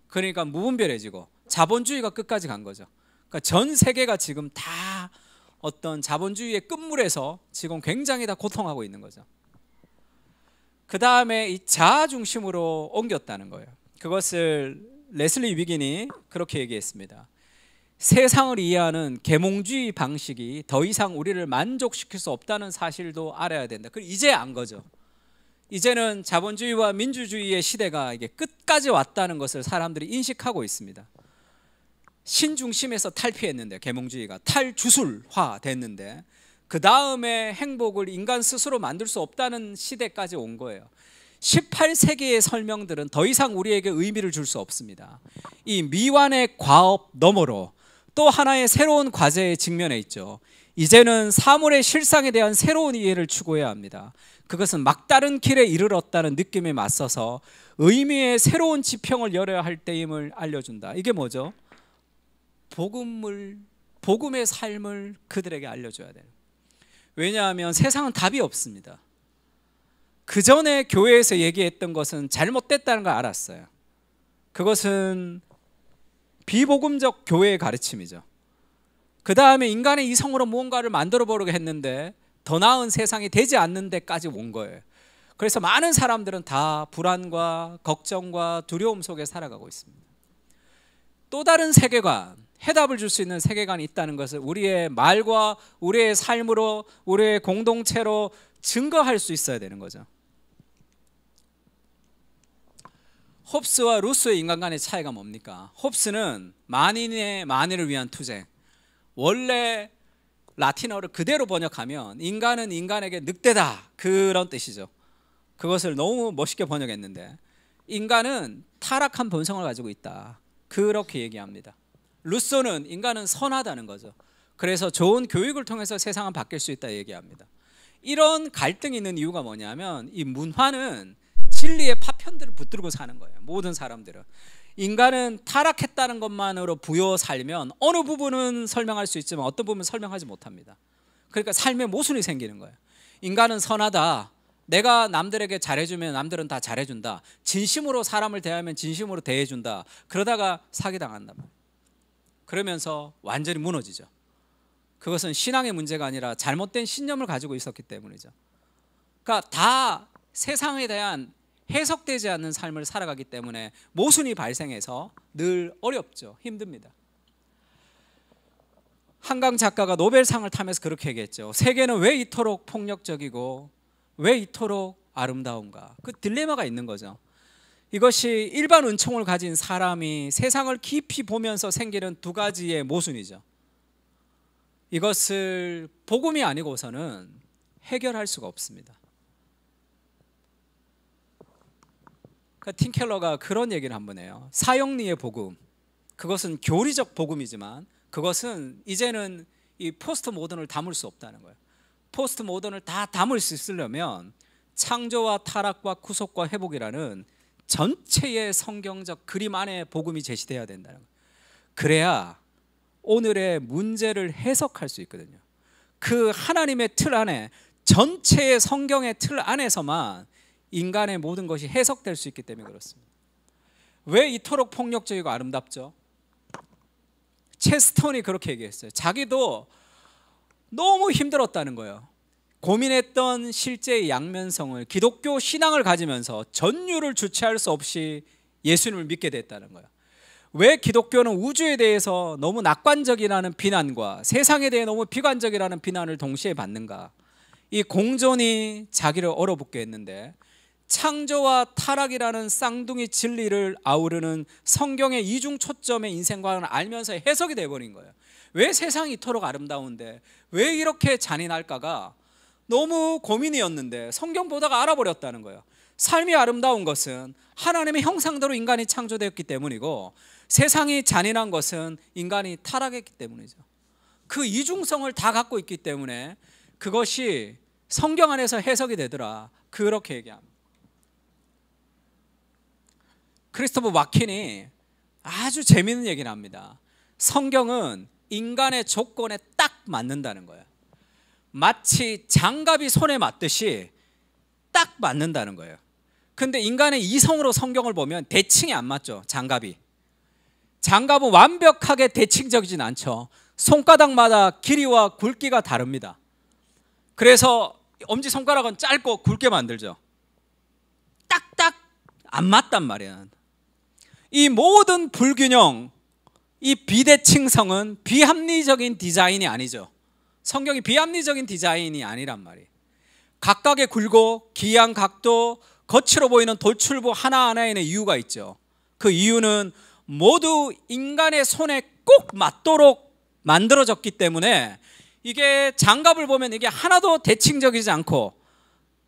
그러니까 무분별해지고 자본주의가 끝까지 간 거죠. 그러니까 전 세계가 지금 다 어떤 자본주의의 끝물에서 지금 굉장히 다 고통하고 있는 거죠. 그 다음에 이 자아 중심으로 옮겼다는 거예요. 그것을 레슬리 위긴이 그렇게 얘기했습니다. 세상을 이해하는 계몽주의 방식이 더 이상 우리를 만족시킬 수 없다는 사실도 알아야 된다. 그리고 이제 안 거죠. 이제는 자본주의와 민주주의의 시대가 이게 끝까지 왔다는 것을 사람들이 인식하고 있습니다. 신중심에서 탈피했는데, 계몽주의가 탈주술화 됐는데, 그 다음에 행복을 인간 스스로 만들 수 없다는 시대까지 온 거예요. 18세기의 설명들은 더 이상 우리에게 의미를 줄 수 없습니다. 이 미완의 과업 너머로 또 하나의 새로운 과제에 직면해 있죠. 이제는 사물의 실상에 대한 새로운 이해를 추구해야 합니다. 그것은 막다른 길에 이르렀다는 느낌에 맞서서 의미의 새로운 지평을 열어야 할 때임을 알려준다. 이게 뭐죠? 복음의 삶을 그들에게 알려줘야 돼요. 왜냐하면 세상은 답이 없습니다. 그 전에 교회에서 얘기했던 것은 잘못됐다는 걸 알았어요. 그것은 비복음적 교회의 가르침이죠. 그 다음에 인간의 이성으로 무언가를 만들어 보려고 했는데 더 나은 세상이 되지 않는 데까지 온 거예요. 그래서 많은 사람들은 다 불안과 걱정과 두려움 속에 살아가고 있습니다. 또 다른 세계관, 해답을 줄 수 있는 세계관이 있다는 것을 우리의 말과 우리의 삶으로, 우리의 공동체로 증거할 수 있어야 되는 거죠. 홉스와 루소의 인간관의 차이가 뭡니까? 홉스는 만인의 만인을 위한 투쟁, 원래 라틴어를 그대로 번역하면 인간은 인간에게 늑대다, 그런 뜻이죠. 그것을 너무 멋있게 번역했는데, 인간은 타락한 본성을 가지고 있다, 그렇게 얘기합니다. 루소는 인간은 선하다는 거죠. 그래서 좋은 교육을 통해서 세상은 바뀔 수 있다 얘기합니다. 이런 갈등이 있는 이유가 뭐냐면, 이 문화는 진리의 파편들을 붙들고 사는 거예요. 모든 사람들은 인간은 타락했다는 것만으로 부여 살면 어느 부분은 설명할 수 있지만 어떤 부분은 설명하지 못합니다. 그러니까 삶에 모순이 생기는 거예요. 인간은 선하다, 내가 남들에게 잘해주면 남들은 다 잘해준다, 진심으로 사람을 대하면 진심으로 대해준다, 그러다가 사기당한단 말이에요. 그러면서 완전히 무너지죠. 그것은 신앙의 문제가 아니라 잘못된 신념을 가지고 있었기 때문이죠. 그러니까 다 세상에 대한 해석되지 않는 삶을 살아가기 때문에 모순이 발생해서 늘 어렵죠. 힘듭니다. 한강 작가가 노벨상을 타면서 그렇게 얘기했죠. 세계는 왜 이토록 폭력적이고 왜 이토록 아름다운가? 그 딜레마가 있는 거죠. 이것이 일반 은총을 가진 사람이 세상을 깊이 보면서 생기는 두 가지의 모순이죠. 이것을 복음이 아니고서는 해결할 수가 없습니다. 틴켈러가 그런 얘기를 한번 해요. 사형리의 복음, 그것은 교리적 복음이지만 그것은 이제는 이 포스트 모던을 담을 수 없다는 거예요. 포스트 모던을 다 담을 수 있으려면 창조와 타락과 구속과 회복이라는 전체의 성경적 그림 안에 복음이 제시돼야 된다는 거예요. 그래야 오늘의 문제를 해석할 수 있거든요. 그 하나님의 틀 안에, 전체의 성경의 틀 안에서만 인간의 모든 것이 해석될 수 있기 때문에 그렇습니다. 왜 이토록 폭력적이고 아름답죠? 체스턴이 그렇게 얘기했어요. 자기도 너무 힘들었다는 거예요. 고민했던 실제의 양면성을, 기독교 신앙을 가지면서 전율을 주체할 수 없이 예수님을 믿게 됐다는 거예요. 왜 기독교는 우주에 대해서 너무 낙관적이라는 비난과 세상에 대해 너무 비관적이라는 비난을 동시에 받는가? 이 공존이 자기를 얼어붙게 했는데, 창조와 타락이라는 쌍둥이 진리를 아우르는 성경의 이중 초점의 인생관을 알면서 해석이 돼버린 거예요. 왜 세상이 이토록 아름다운데 왜 이렇게 잔인할까가 너무 고민이었는데 성경 보다가 알아버렸다는 거예요. 삶이 아름다운 것은 하나님의 형상대로 인간이 창조되었기 때문이고, 세상이 잔인한 것은 인간이 타락했기 때문이죠. 그 이중성을 다 갖고 있기 때문에 그것이 성경 안에서 해석이 되더라, 그렇게 얘기합니다. 크리스토퍼 와킨이 아주 재미있는 얘기를 합니다. 성경은 인간의 조건에 딱 맞는다는 거예요. 마치 장갑이 손에 맞듯이 딱 맞는다는 거예요. 근데 인간의 이성으로 성경을 보면 대칭이 안 맞죠. 장갑은 완벽하게 대칭적이진 않죠. 손가락마다 길이와 굵기가 다릅니다. 그래서 엄지손가락은 짧고 굵게 만들죠. 딱딱 안 맞단 말이에요. 이 모든 불균형, 이 비대칭성은 비합리적인 디자인이 아니죠. 성경이 비합리적인 디자인이 아니란 말이에요. 각각의 굴곡, 기이한 각도, 거칠어 보이는 돌출부 하나하나에는 이유가 있죠. 그 이유는 모두 인간의 손에 꼭 맞도록 만들어졌기 때문에 이게 장갑을 보면 이게 하나도 대칭적이지 않고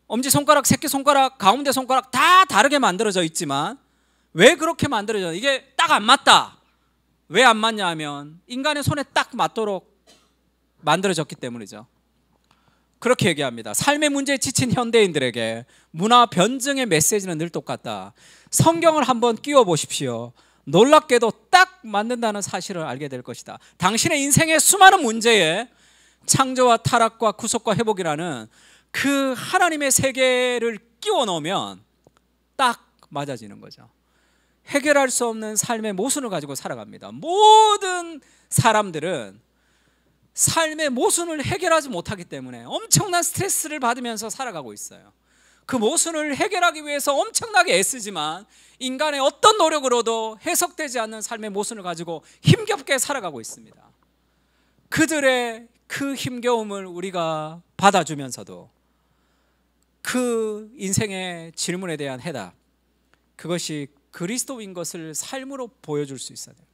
엄지손가락, 새끼손가락, 가운데 손가락 다 다르게 만들어져 있지만 왜 그렇게 만들어져? 이게 딱 안 맞다. 왜 안 맞냐 하면 인간의 손에 딱 맞도록 만들어졌기 때문이죠. 그렇게 얘기합니다. 삶의 문제에 지친 현대인들에게 문화 변증의 메시지는 늘 똑같다. 성경을 한번 끼워 보십시오. 놀랍게도 딱 맞는다는 사실을 알게 될 것이다. 당신의 인생의 수많은 문제에 창조와 타락과 구속과 회복이라는 그 하나님의 세계를 끼워 넣으면 딱 맞아지는 거죠. 해결할 수 없는 삶의 모순을 가지고 살아갑니다. 모든 사람들은 삶의 모순을 해결하지 못하기 때문에 엄청난 스트레스를 받으면서 살아가고 있어요. 그 모순을 해결하기 위해서 엄청나게 애쓰지만 인간의 어떤 노력으로도 해석되지 않는 삶의 모순을 가지고 힘겹게 살아가고 있습니다. 그들의 그 힘겨움을 우리가 받아주면서도 그 인생의 질문에 대한 해답, 그것이 그리스도인 것을 삶으로 보여줄 수 있어야 돼요.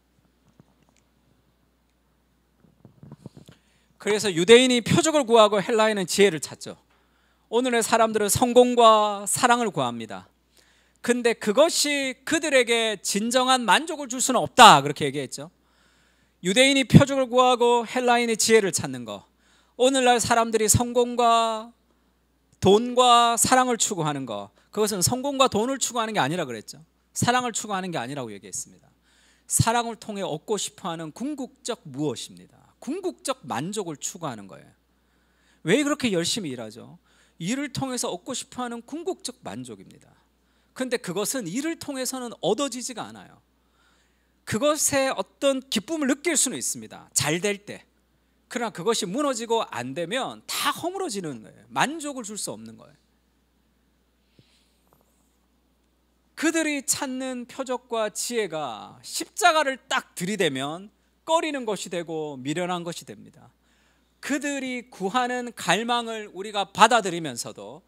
그래서 유대인이 표적을 구하고 헬라인은 지혜를 찾죠. 오늘의 사람들은 성공과 사랑을 구합니다. 근데 그것이 그들에게 진정한 만족을 줄 수는 없다, 그렇게 얘기했죠. 유대인이 표적을 구하고 헬라인이 지혜를 찾는 거, 오늘날 사람들이 성공과 돈과 사랑을 추구하는 거, 그것은 성공과 돈을 추구하는 게 아니라 그랬죠. 사랑을 추구하는 게 아니라고 얘기했습니다. 사랑을 통해 얻고 싶어하는 궁극적 무엇입니다. 궁극적 만족을 추구하는 거예요. 왜 그렇게 열심히 일하죠? 일을 통해서 얻고 싶어하는 궁극적 만족입니다. 그런데 그것은 일을 통해서는 얻어지지가 않아요. 그것에 어떤 기쁨을 느낄 수는 있습니다. 잘 될 때. 그러나 그것이 무너지고 안 되면 다 허물어지는 거예요. 만족을 줄 수 없는 거예요. 그들이 찾는 표적과 지혜가 십자가를 딱 들이대면 꺼리는 것이 되고 미련한 것이 됩니다. 그들이 구하는 갈망을 우리가 받아들이면서도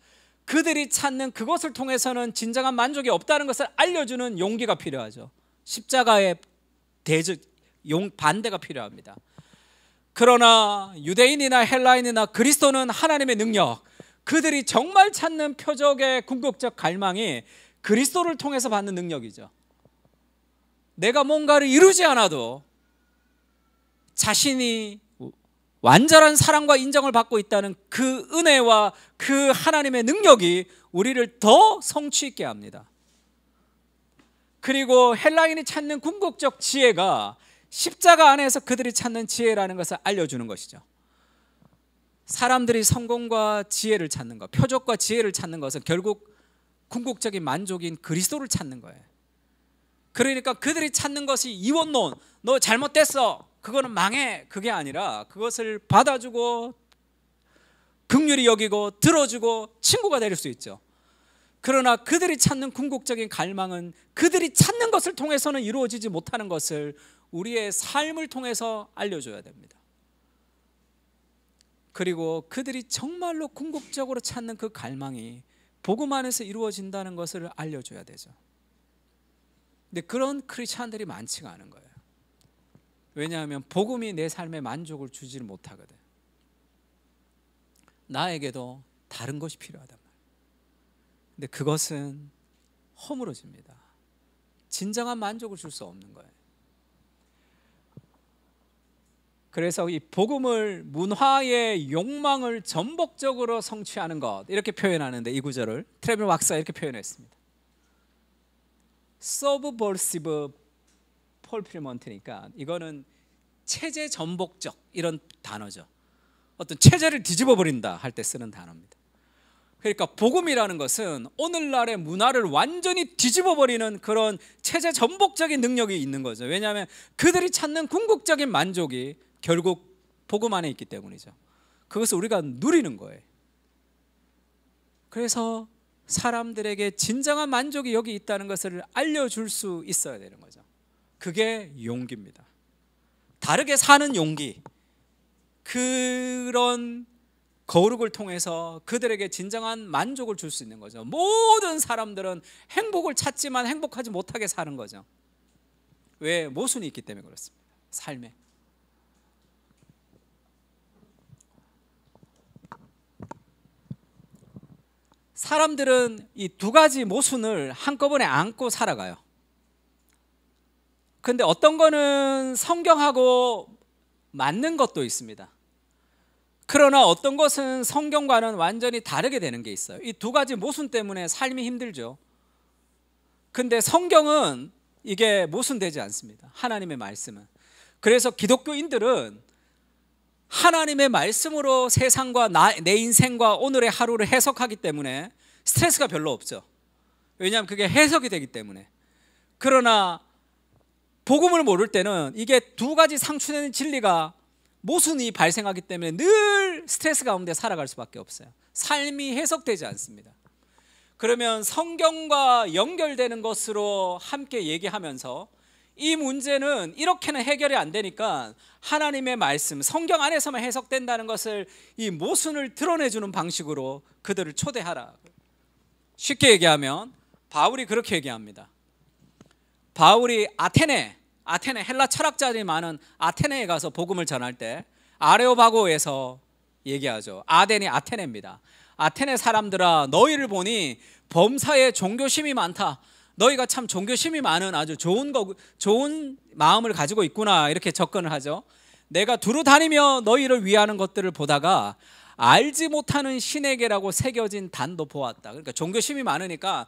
그들이 찾는 그것을 통해서는 진정한 만족이 없다는 것을 알려주는 용기가 필요하죠. 십자가의 반대가 필요합니다. 그러나 유대인이나 헬라인이나 그리스도는 하나님의 능력, 그들이 정말 찾는 표적의 궁극적 갈망이 그리스도를 통해서 받는 능력이죠. 내가 뭔가를 이루지 않아도 자신이 완전한 사랑과 인정을 받고 있다는 그 은혜와 그 하나님의 능력이 우리를 더 성취 있게 합니다. 그리고 헬라인이 찾는 궁극적 지혜가 십자가 안에서 그들이 찾는 지혜라는 것을 알려주는 것이죠. 사람들이 성공과 지혜를 찾는 것, 표적과 지혜를 찾는 것은 결국 궁극적인 만족인 그리스도를 찾는 거예요. 그러니까 그들이 찾는 것이 이원론, 너 잘못됐어, 그거는 망해, 그게 아니라 그것을 받아주고 긍휼히 여기고 들어주고 친구가 될 수 있죠. 그러나 그들이 찾는 궁극적인 갈망은 그들이 찾는 것을 통해서는 이루어지지 못하는 것을 우리의 삶을 통해서 알려줘야 됩니다. 그리고 그들이 정말로 궁극적으로 찾는 그 갈망이 복음 안에서 이루어진다는 것을 알려줘야 되죠. 근데 그런 크리스찬들이 많지가 않은 거예요. 왜냐하면 복음이 내 삶에 만족을 주지를 못하거든. 나에게도 다른 것이 필요하단 말이에요. 근데 그것은 허물어집니다. 진정한 만족을 줄 수 없는 거예요. 그래서 이 복음을 문화의 욕망을 전복적으로 성취하는 것, 이렇게 표현하는데 이 구절을 트레빌 왁스가 이렇게 표현했습니다. Subversive fulfillment니까 이거는 체제 전복적 이런 단어죠. 어떤 체제를 뒤집어 버린다 할 때 쓰는 단어입니다. 그러니까 복음이라는 것은 오늘날의 문화를 완전히 뒤집어 버리는 그런 체제 전복적인 능력이 있는 거죠. 왜냐하면 그들이 찾는 궁극적인 만족이 결국 복음 안에 있기 때문이죠. 그것을 우리가 누리는 거예요. 그래서 사람들에게 진정한 만족이 여기 있다는 것을 알려줄 수 있어야 되는 거죠. 그게 용기입니다. 다르게 사는 용기, 그런 거룩을 통해서 그들에게 진정한 만족을 줄 수 있는 거죠. 모든 사람들은 행복을 찾지만 행복하지 못하게 사는 거죠. 왜? 모순이 있기 때문에 그렇습니다. 삶에. 사람들은 이 두 가지 모순을 한꺼번에 안고 살아가요. 근데 어떤 거는 성경하고 맞는 것도 있습니다. 그러나 어떤 것은 성경과는 완전히 다르게 되는 게 있어요. 이 두 가지 모순 때문에 삶이 힘들죠. 근데 성경은 이게 모순되지 않습니다. 하나님의 말씀은. 그래서 기독교인들은 하나님의 말씀으로 세상과 내 인생과 오늘의 하루를 해석하기 때문에 스트레스가 별로 없죠. 왜냐하면 그게 해석이 되기 때문에. 그러나 복음을 모를 때는 이게 두 가지 상충되는 진리가 모순이 발생하기 때문에 늘 스트레스 가운데 살아갈 수밖에 없어요. 삶이 해석되지 않습니다. 그러면 성경과 연결되는 것으로 함께 얘기하면서 이 문제는 이렇게는 해결이 안 되니까 하나님의 말씀, 성경 안에서만 해석된다는 것을 이 모순을 드러내주는 방식으로 그들을 초대하라. 쉽게 얘기하면 바울이 그렇게 얘기합니다. 바울이 아테네 헬라 철학자들이 많은 아테네에 가서 복음을 전할 때 아레오바고에서 얘기하죠. 아덴이 아테네입니다. 아테네 사람들아, 너희를 보니 범사에 종교심이 많다. 너희가 참 종교심이 많은 아주 좋은 마음을 가지고 있구나, 이렇게 접근을 하죠. 내가 두루 다니며 너희를 위하는 것들을 보다가 알지 못하는 신에게라고 새겨진 단도 보았다. 그러니까 종교심이 많으니까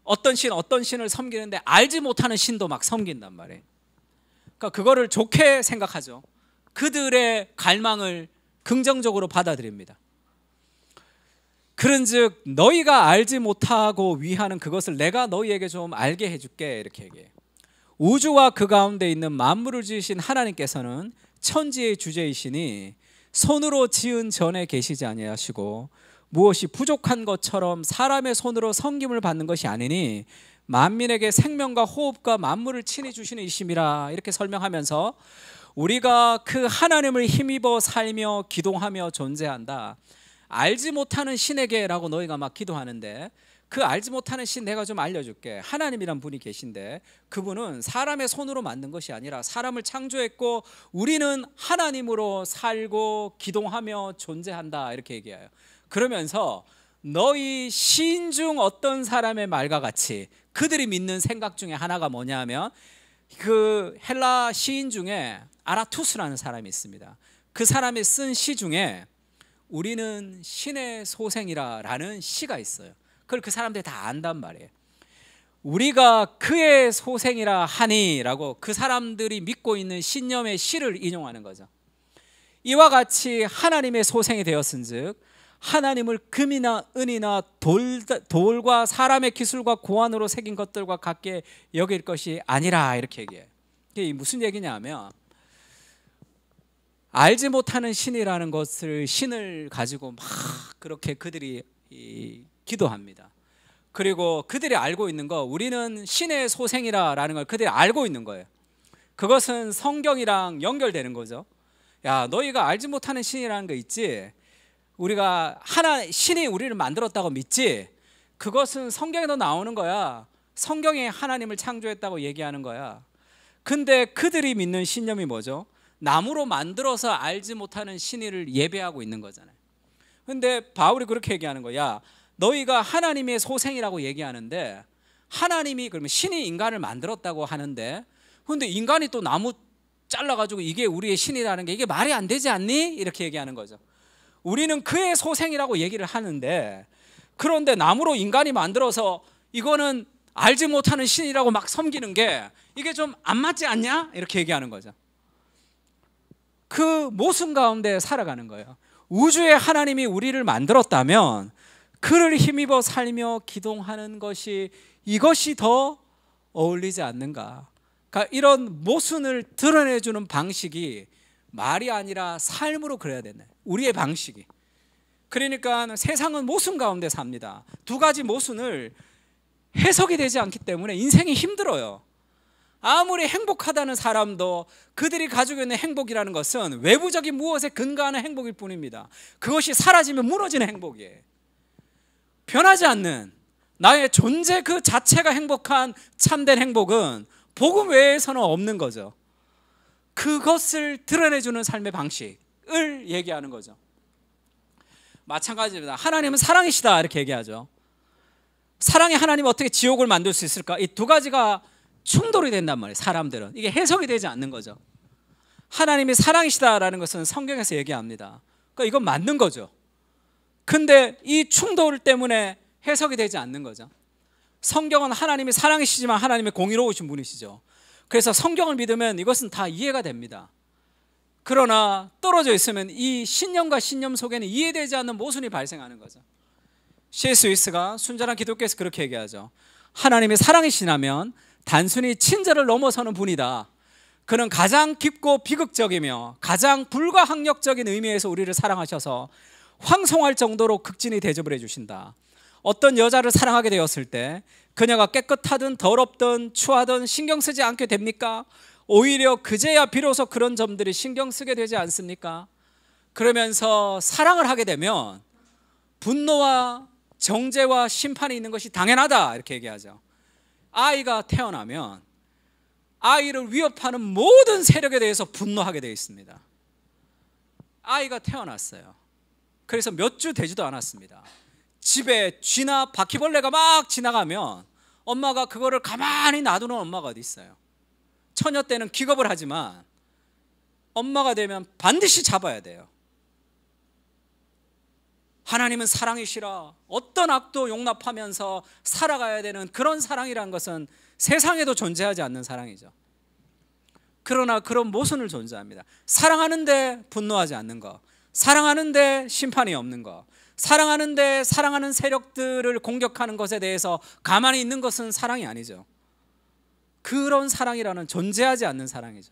어떤 신을 섬기는데 알지 못하는 신도 막 섬긴단 말이에요. 그러니까 그거를 좋게 생각하죠. 그들의 갈망을 긍정적으로 받아들입니다. 그런즉 너희가 알지 못하고 위하는 그것을 내가 너희에게 좀 알게 해줄게, 이렇게 얘기해요. 우주와 그 가운데 있는 만물을 지으신 하나님께서는 천지의 주제이시니 손으로 지은 전에 계시지 아니하시고 무엇이 부족한 것처럼 사람의 손으로 섬김을 받는 것이 아니니 만민에게 생명과 호흡과 만물을 친히 주시는 이심이라, 이렇게 설명하면서 우리가 그 하나님을 힘입어 살며 기도하며 존재한다. 알지 못하는 신에게라고 너희가 막 기도하는데 그 알지 못하는 신 내가 좀 알려줄게. 하나님이란 분이 계신데 그분은 사람의 손으로 만든 것이 아니라 사람을 창조했고 우리는 하나님으로 살고 기도하며 존재한다, 이렇게 얘기해요. 그러면서 너희 시인 중 어떤 사람의 말과 같이, 그들이 믿는 생각 중에 하나가 뭐냐 하면 그 헬라 시인 중에 아라투스라는 사람이 있습니다. 그 사람이 쓴 시 중에 우리는 신의 소생이라라는 시가 있어요. 그걸 그 사람들이 다 안단 말이에요. 우리가 그의 소생이라 하니라고 그 사람들이 믿고 있는 신념의 시를 인용하는 거죠. 이와 같이 하나님의 소생이 되었은즉 하나님을 금이나 은이나 돌과 사람의 기술과 고안으로 새긴 것들과 같게 여길 것이 아니라, 이렇게 얘기해요. 이게 무슨 얘기냐면 알지 못하는 신이라는 것을, 신을 가지고 막 그렇게 그들이 기도합니다. 그리고 그들이 알고 있는 거, 우리는 신의 소생이라는 걸 그들이 알고 있는 거예요. 그것은 성경이랑 연결되는 거죠. 야, 너희가 알지 못하는 신이라는 거 있지? 우리가 신이 우리를 만들었다고 믿지? 그것은 성경에도 나오는 거야. 성경에 하나님을 창조했다고 얘기하는 거야. 근데 그들이 믿는 신념이 뭐죠? 나무로 만들어서 알지 못하는 신을 예배하고 있는 거잖아요. 근데 바울이 그렇게 얘기하는 거야. 너희가 하나님의 소생이라고 얘기하는데 하나님이, 그러면 신이 인간을 만들었다고 하는데 근데 인간이 또 나무 잘라가지고 이게 우리의 신이라는 게 이게 말이 안 되지 않니? 이렇게 얘기하는 거죠. 우리는 그의 소생이라고 얘기를 하는데 그런데 나무로 인간이 만들어서 이거는 알지 못하는 신이라고 막 섬기는 게 이게 좀 안 맞지 않냐? 이렇게 얘기하는 거죠. 그 모순 가운데 살아가는 거예요. 우주의 하나님이 우리를 만들었다면 그를 힘입어 살며 기도하는 것이, 이것이 더 어울리지 않는가? 그러니까 이런 모순을 드러내주는 방식이 말이 아니라 삶으로 그래야 되네, 우리의 방식이. 그러니까 세상은 모순 가운데 삽니다. 두 가지 모순을 해석이 되지 않기 때문에 인생이 힘들어요. 아무리 행복하다는 사람도 그들이 가지고 있는 행복이라는 것은 외부적인 무엇에 근거하는 행복일 뿐입니다. 그것이 사라지면 무너지는 행복이에요. 변하지 않는 나의 존재 그 자체가 행복한 참된 행복은 복음 외에서는 없는 거죠. 그것을 드러내주는 삶의 방식을 얘기하는 거죠. 마찬가지입니다. 하나님은 사랑이시다 이렇게 얘기하죠. 사랑의 하나님은 어떻게 지옥을 만들 수 있을까? 이 두 가지가 충돌이 된단 말이에요. 사람들은 이게 해석이 되지 않는 거죠. 하나님이 사랑이시다라는 것은 성경에서 얘기합니다. 그러니까 이건 맞는 거죠. 근데 이 충돌 때문에 해석이 되지 않는 거죠. 성경은 하나님이 사랑이시지만 하나님이 공의로우신 분이시죠. 그래서 성경을 믿으면 이것은 다 이해가 됩니다. 그러나 떨어져 있으면 이 신념과 신념 속에는 이해되지 않는 모순이 발생하는 거죠. C.S. 루이스가 순전한 기독교에서 그렇게 얘기하죠. 하나님이 사랑이시라면 단순히 친절을 넘어서는 분이다. 그는 가장 깊고 비극적이며 가장 불가항력적인 의미에서 우리를 사랑하셔서 황송할 정도로 극진히 대접을 해주신다. 어떤 여자를 사랑하게 되었을 때 그녀가 깨끗하든 더럽든 추하든 신경 쓰지 않게 됩니까? 오히려 그제야 비로소 그런 점들이 신경 쓰게 되지 않습니까? 그러면서 사랑을 하게 되면 분노와 정죄와 심판이 있는 것이 당연하다 이렇게 얘기하죠. 아이가 태어나면 아이를 위협하는 모든 세력에 대해서 분노하게 되어 있습니다. 아이가 태어났어요. 그래서 몇 주 되지도 않았습니다. 집에 쥐나 바퀴벌레가 막 지나가면 엄마가 그거를 가만히 놔두는 엄마가 어디 있어요? 처녀 때는 기겁을 하지만 엄마가 되면 반드시 잡아야 돼요. 하나님은 사랑이시라. 어떤 악도 용납하면서 살아가야 되는 그런 사랑이란 것은 세상에도 존재하지 않는 사랑이죠. 그러나 그런 모순을 존재합니다. 사랑하는데 분노하지 않는 것, 사랑하는데 심판이 없는 것, 사랑하는데 사랑하는 세력들을 공격하는 것에 대해서 가만히 있는 것은 사랑이 아니죠. 그런 사랑이라는 존재하지 않는 사랑이죠.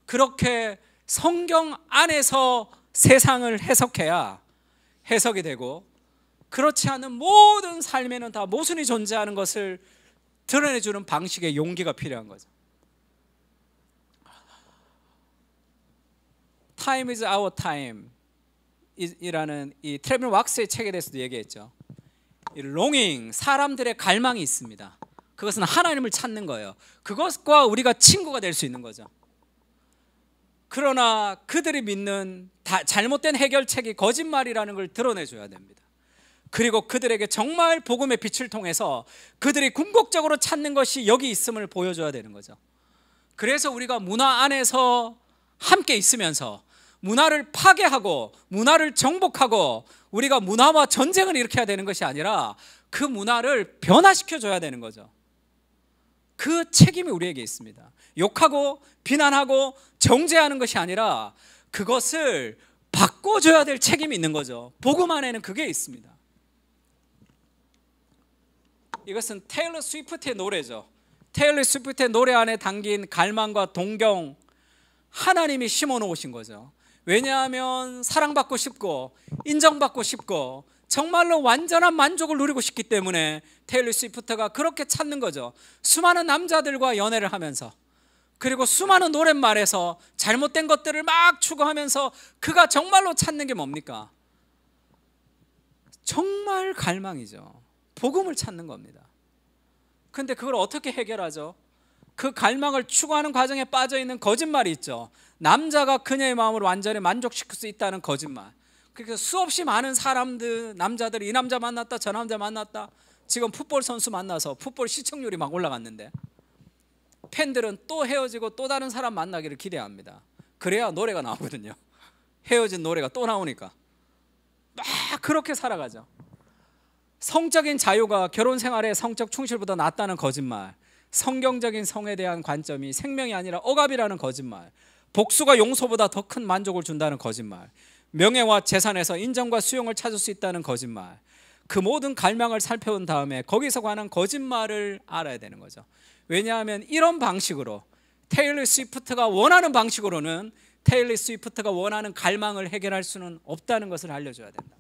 그렇게 성경 안에서 세상을 해석해야 해석이 되고, 그렇지 않은 모든 삶에는 다 모순이 존재하는 것을 드러내주는 방식의 용기가 필요한 거죠. Time is our time 이라는 이 트레빈 왁스의 책에 대해서도 얘기했죠. 이 longing, 사람들의 갈망이 있습니다. 그것은 하나님을 찾는 거예요. 그것과 우리가 친구가 될 수 있는 거죠. 그러나 그들이 믿는 잘못된 해결책이 거짓말이라는 걸 드러내줘야 됩니다. 그리고 그들에게 정말 복음의 빛을 통해서 그들이 궁극적으로 찾는 것이 여기 있음을 보여줘야 되는 거죠. 그래서 우리가 문화 안에서 함께 있으면서 문화를 파괴하고 문화를 정복하고 우리가 문화와 전쟁을 일으켜야 되는 것이 아니라 그 문화를 변화시켜줘야 되는 거죠. 그 책임이 우리에게 있습니다. 욕하고 비난하고 정죄하는 것이 아니라 그것을 바꿔줘야 될 책임이 있는 거죠. 복음 안에는 그게 있습니다. 이것은 테일러 스위프트의 노래죠. 테일러 스위프트의 노래 안에 담긴 갈망과 동경, 하나님이 심어놓으신 거죠. 왜냐하면 사랑받고 싶고 인정받고 싶고 정말로 완전한 만족을 누리고 싶기 때문에 테일러 스위프트가 그렇게 찾는 거죠. 수많은 남자들과 연애를 하면서, 그리고 수많은 노랫말에서 잘못된 것들을 막 추구하면서 그가 정말로 찾는 게 뭡니까? 정말 갈망이죠. 복음을 찾는 겁니다. 근데 그걸 어떻게 해결하죠? 그 갈망을 추구하는 과정에 빠져있는 거짓말이 있죠. 남자가 그녀의 마음을 완전히 만족시킬 수 있다는 거짓말. 그래서 수없이 많은 사람들, 남자들이 이 남자 만났다 저 남자 만났다, 지금 풋볼 선수 만나서 풋볼 시청률이 막 올라갔는데 팬들은 또 헤어지고 또 다른 사람 만나기를 기대합니다. 그래야 노래가 나오거든요. 헤어진 노래가 또 나오니까 막 그렇게 살아가죠. 성적인 자유가 결혼 생활의 성적 충실보다 낫다는 거짓말, 성경적인 성에 대한 관점이 생명이 아니라 억압이라는 거짓말, 복수가 용서보다 더 큰 만족을 준다는 거짓말, 명예와 재산에서 인정과 수용을 찾을 수 있다는 거짓말, 그 모든 갈망을 살펴본 다음에 거기서 관한 거짓말을 알아야 되는 거죠. 왜냐하면 이런 방식으로 테일러 스위프트가 원하는 방식으로는 테일러 스위프트가 원하는 갈망을 해결할 수는 없다는 것을 알려줘야 된다.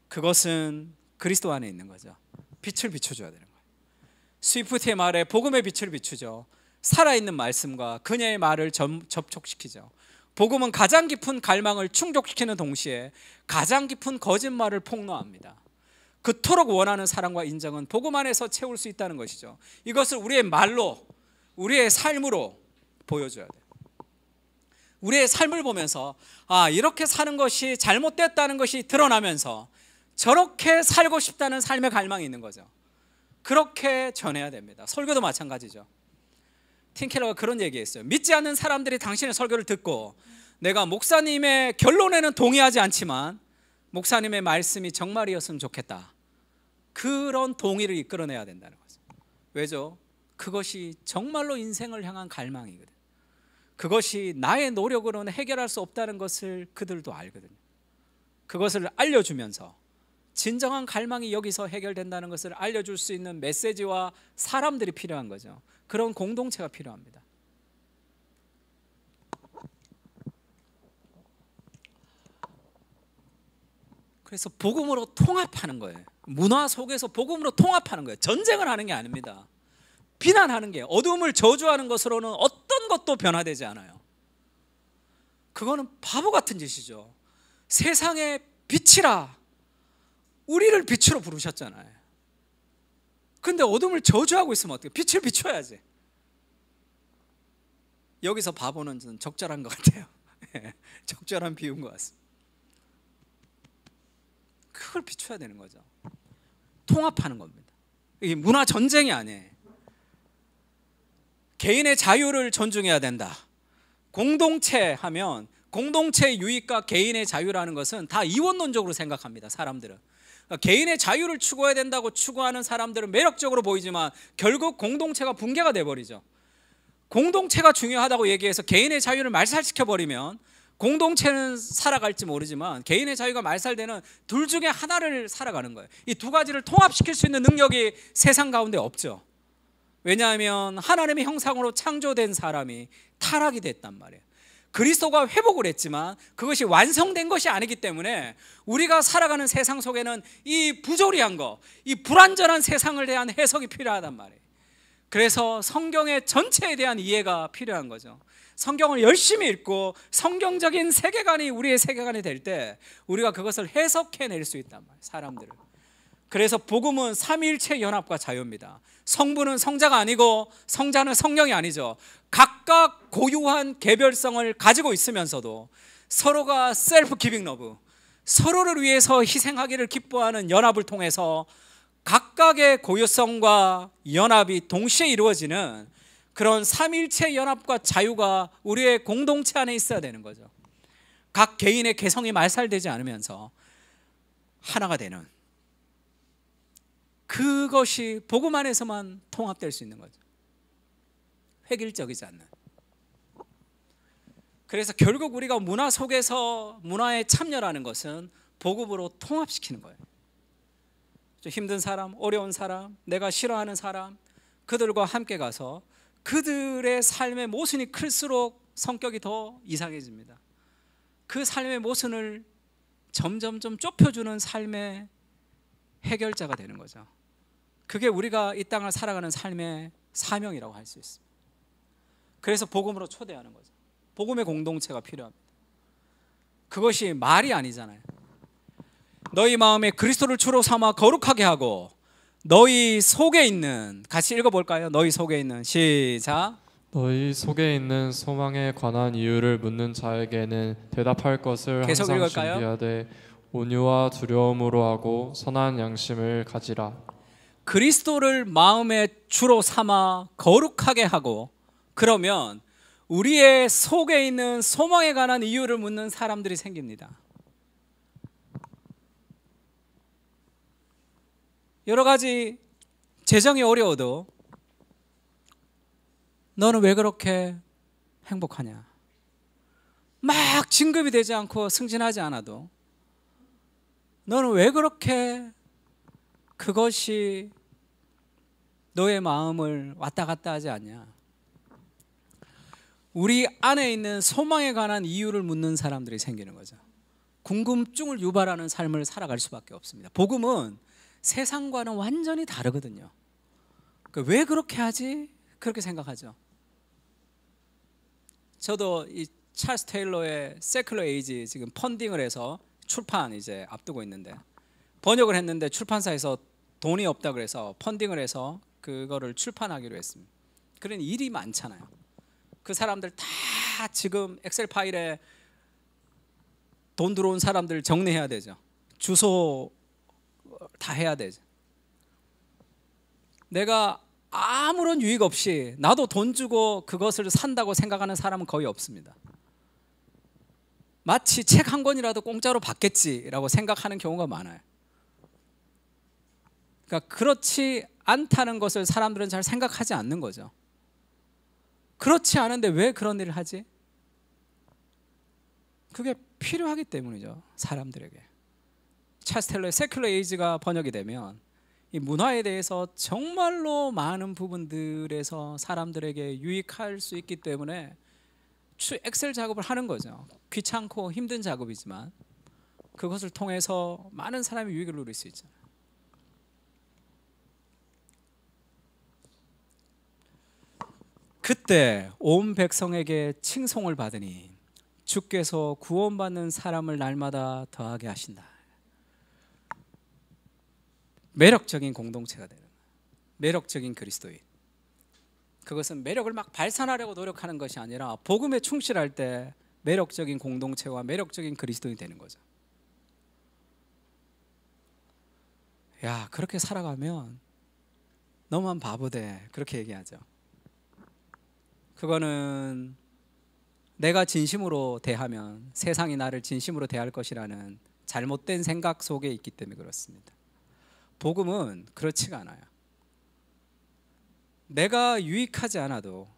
그것은 그리스도 안에 있는 거죠. 빛을 비춰줘야 되는 거예요. 스위프트의 말에 복음의 빛을 비추죠. 살아있는 말씀과 그녀의 말을 접촉시키죠. 복음은 가장 깊은 갈망을 충족시키는 동시에 가장 깊은 거짓말을 폭로합니다. 그토록 원하는 사랑과 인정은 복음 안에서 채울 수 있다는 것이죠. 이것을 우리의 말로, 우리의 삶으로 보여줘야 돼요. 우리의 삶을 보면서 아, 이렇게 사는 것이 잘못됐다는 것이 드러나면서 저렇게 살고 싶다는 삶의 갈망이 있는 거죠. 그렇게 전해야 됩니다. 설교도 마찬가지죠. 팀 켈러가 그런 얘기했어요. 믿지 않는 사람들이 당신의 설교를 듣고 내가 목사님의 결론에는 동의하지 않지만 목사님의 말씀이 정말이었으면 좋겠다, 그런 동의를 이끌어내야 된다는 거죠. 왜죠? 그것이 정말로 인생을 향한 갈망이거든. 그것이 나의 노력으로는 해결할 수 없다는 것을 그들도 알거든요. 그것을 알려주면서 진정한 갈망이 여기서 해결된다는 것을 알려줄 수 있는 메시지와 사람들이 필요한 거죠. 그런 공동체가 필요합니다. 그래서 복음으로 통합하는 거예요. 문화 속에서 복음으로 통합하는 거예요. 전쟁을 하는 게 아닙니다. 비난하는 게, 어둠을 저주하는 것으로는 어떤 것도 변화되지 않아요. 그거는 바보 같은 짓이죠. 세상의 빛이라, 우리를 빛으로 부르셨잖아요. 근데 어둠을 저주하고 있으면 어떡해? 빛을 비춰야지. 여기서 바보는 좀 적절한 것 같아요. 적절한 비유인 것 같습니다. 그걸 비춰야 되는 거죠. 통합하는 겁니다. 이게 문화 전쟁이 아니에요. 개인의 자유를 존중해야 된다. 공동체 하면 공동체의 유익과 개인의 자유라는 것은 다 이원론적으로 생각합니다. 사람들은 그러니까 개인의 자유를 추구해야 된다고 추구하는 사람들은 매력적으로 보이지만 결국 공동체가 붕괴가 돼버리죠. 공동체가 중요하다고 얘기해서 개인의 자유를 말살시켜버리면 공동체는 살아갈지 모르지만 개인의 자유가 말살되는 둘 중에 하나를 살아가는 거예요. 이 두 가지를 통합시킬 수 있는 능력이 세상 가운데 없죠. 왜냐하면 하나님의 형상으로 창조된 사람이 타락이 됐단 말이에요. 그리스도가 회복을 했지만 그것이 완성된 것이 아니기 때문에 우리가 살아가는 세상 속에는 이 부조리한 거, 이 불완전한 세상을 대한 해석이 필요하단 말이에요. 그래서 성경의 전체에 대한 이해가 필요한 거죠. 성경을 열심히 읽고 성경적인 세계관이 우리의 세계관이 될 때 우리가 그것을 해석해낼 수 있단 말이에요. 사람들을. 그래서 복음은 삼위일체 연합과 자유입니다. 성부는 성자가 아니고 성자는 성령이 아니죠. 각각 고유한 개별성을 가지고 있으면서도 서로가 셀프 기빙 러브, 서로를 위해서 희생하기를 기뻐하는 연합을 통해서 각각의 고유성과 연합이 동시에 이루어지는 그런 삼위일체 연합과 자유가 우리의 공동체 안에 있어야 되는 거죠. 각 개인의 개성이 말살되지 않으면서 하나가 되는, 그것이 복음 안에서만 통합될 수 있는 거죠. 획일적이지 않는. 그래서 결국 우리가 문화 속에서 문화에 참여라는 것은 복음으로 통합시키는 거예요. 좀 힘든 사람, 어려운 사람, 내가 싫어하는 사람, 그들과 함께 가서 그들의 삶의 모순이 클수록 성격이 더 이상해집니다. 그 삶의 모순을 점점 좀 좁혀주는 삶의 해결자가 되는 거죠. 그게 우리가 이 땅을 살아가는 삶의 사명이라고 할 수 있습니다. 그래서 복음으로 초대하는 거죠. 복음의 공동체가 필요합니다. 그것이 말이 아니잖아요. 너희 마음에 그리스도를 주로 삼아 거룩하게 하고 너희 속에 있는, 같이 읽어볼까요? 너희 속에 있는, 시작. 너희 속에 있는 소망에 관한 이유를 묻는 자에게는 대답할 것을 계속 항상 읽을까요? 준비하되 온유와 두려움으로 하고 선한 양심을 가지라. 그리스도를 마음의 주로 삼아 거룩하게 하고, 그러면 우리의 속에 있는 소망에 관한 이유를 묻는 사람들이 생깁니다. 여러 가지 재정이 어려워도 너는 왜 그렇게 행복하냐? 막 진급이 되지 않고 승진하지 않아도 너는 왜 그렇게 그것이 너의 마음을 왔다 갔다 하지 않냐? 우리 안에 있는 소망에 관한 이유를 묻는 사람들이 생기는 거죠. 궁금증을 유발하는 삶을 살아갈 수밖에 없습니다. 복음은 세상과는 완전히 다르거든요. 왜 그렇게 하지? 그렇게 생각하죠. 저도 이 찰스 테일러의 세큘러 에이지 지금 펀딩을 해서 출판 이제 앞두고 있는데, 번역을 했는데 출판사에서 돈이 없다 그래서 펀딩을 해서 그거를 출판하기로 했습니다. 그런 일이 많잖아요. 그 사람들 다 지금 엑셀 파일에 돈 들어온 사람들 정리해야 되죠. 주소 다 해야 되죠. 내가 아무런 유익 없이 나도 돈 주고 그것을 산다고 생각하는 사람은 거의 없습니다. 마치 책 한 권이라도 공짜로 받겠지라고 생각하는 경우가 많아요. 그러니까 그렇지 않다는 것을 사람들은 잘 생각하지 않는 거죠. 그렇지 않은데 왜 그런 일을 하지? 그게 필요하기 때문이죠. 사람들에게. 찰스 텔러의 세큘러 에이지가 번역이 되면 이 문화에 대해서 정말로 많은 부분들에서 사람들에게 유익할 수 있기 때문에 엑셀 작업을 하는 거죠. 귀찮고 힘든 작업이지만 그것을 통해서 많은 사람이 유익을 누릴 수 있잖아요. 그때 온 백성에게 칭송을 받으니 주께서 구원받는 사람을 날마다 더하게 하신다. 매력적인 공동체가 되는 거예요. 매력적인 그리스도인. 그것은 매력을 막 발산하려고 노력하는 것이 아니라 복음에 충실할 때 매력적인 공동체와 매력적인 그리스도인이 되는 거죠. 야, 그렇게 살아가면 너만 바보돼. 그렇게 얘기하죠. 그거는 내가 진심으로 대하면 세상이 나를 진심으로 대할 것이라는 잘못된 생각 속에 있기 때문에 그렇습니다. 복음은 그렇지가 않아요. 내가 유익하지 않아도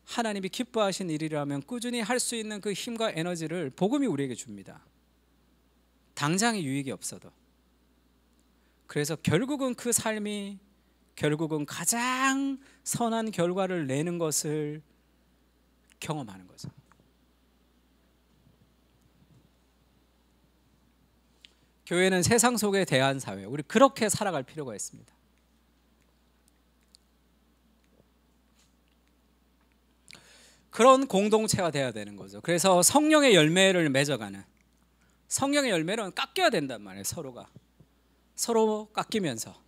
하나님이 기뻐하신 일이라면 꾸준히 할 수 있는 그 힘과 에너지를 복음이 우리에게 줍니다. 당장의 유익이 없어도. 그래서 결국은 그 삶이 결국은 가장 선한 결과를 내는 것을 경험하는 거죠. 교회는 세상 속에 대한 사회, 우리 그렇게 살아갈 필요가 있습니다. 그런 공동체가 돼야 되는 거죠. 그래서 성령의 열매를 맺어가는, 성령의 열매는 깎여야 된단 말이에요. 서로 깎이면서.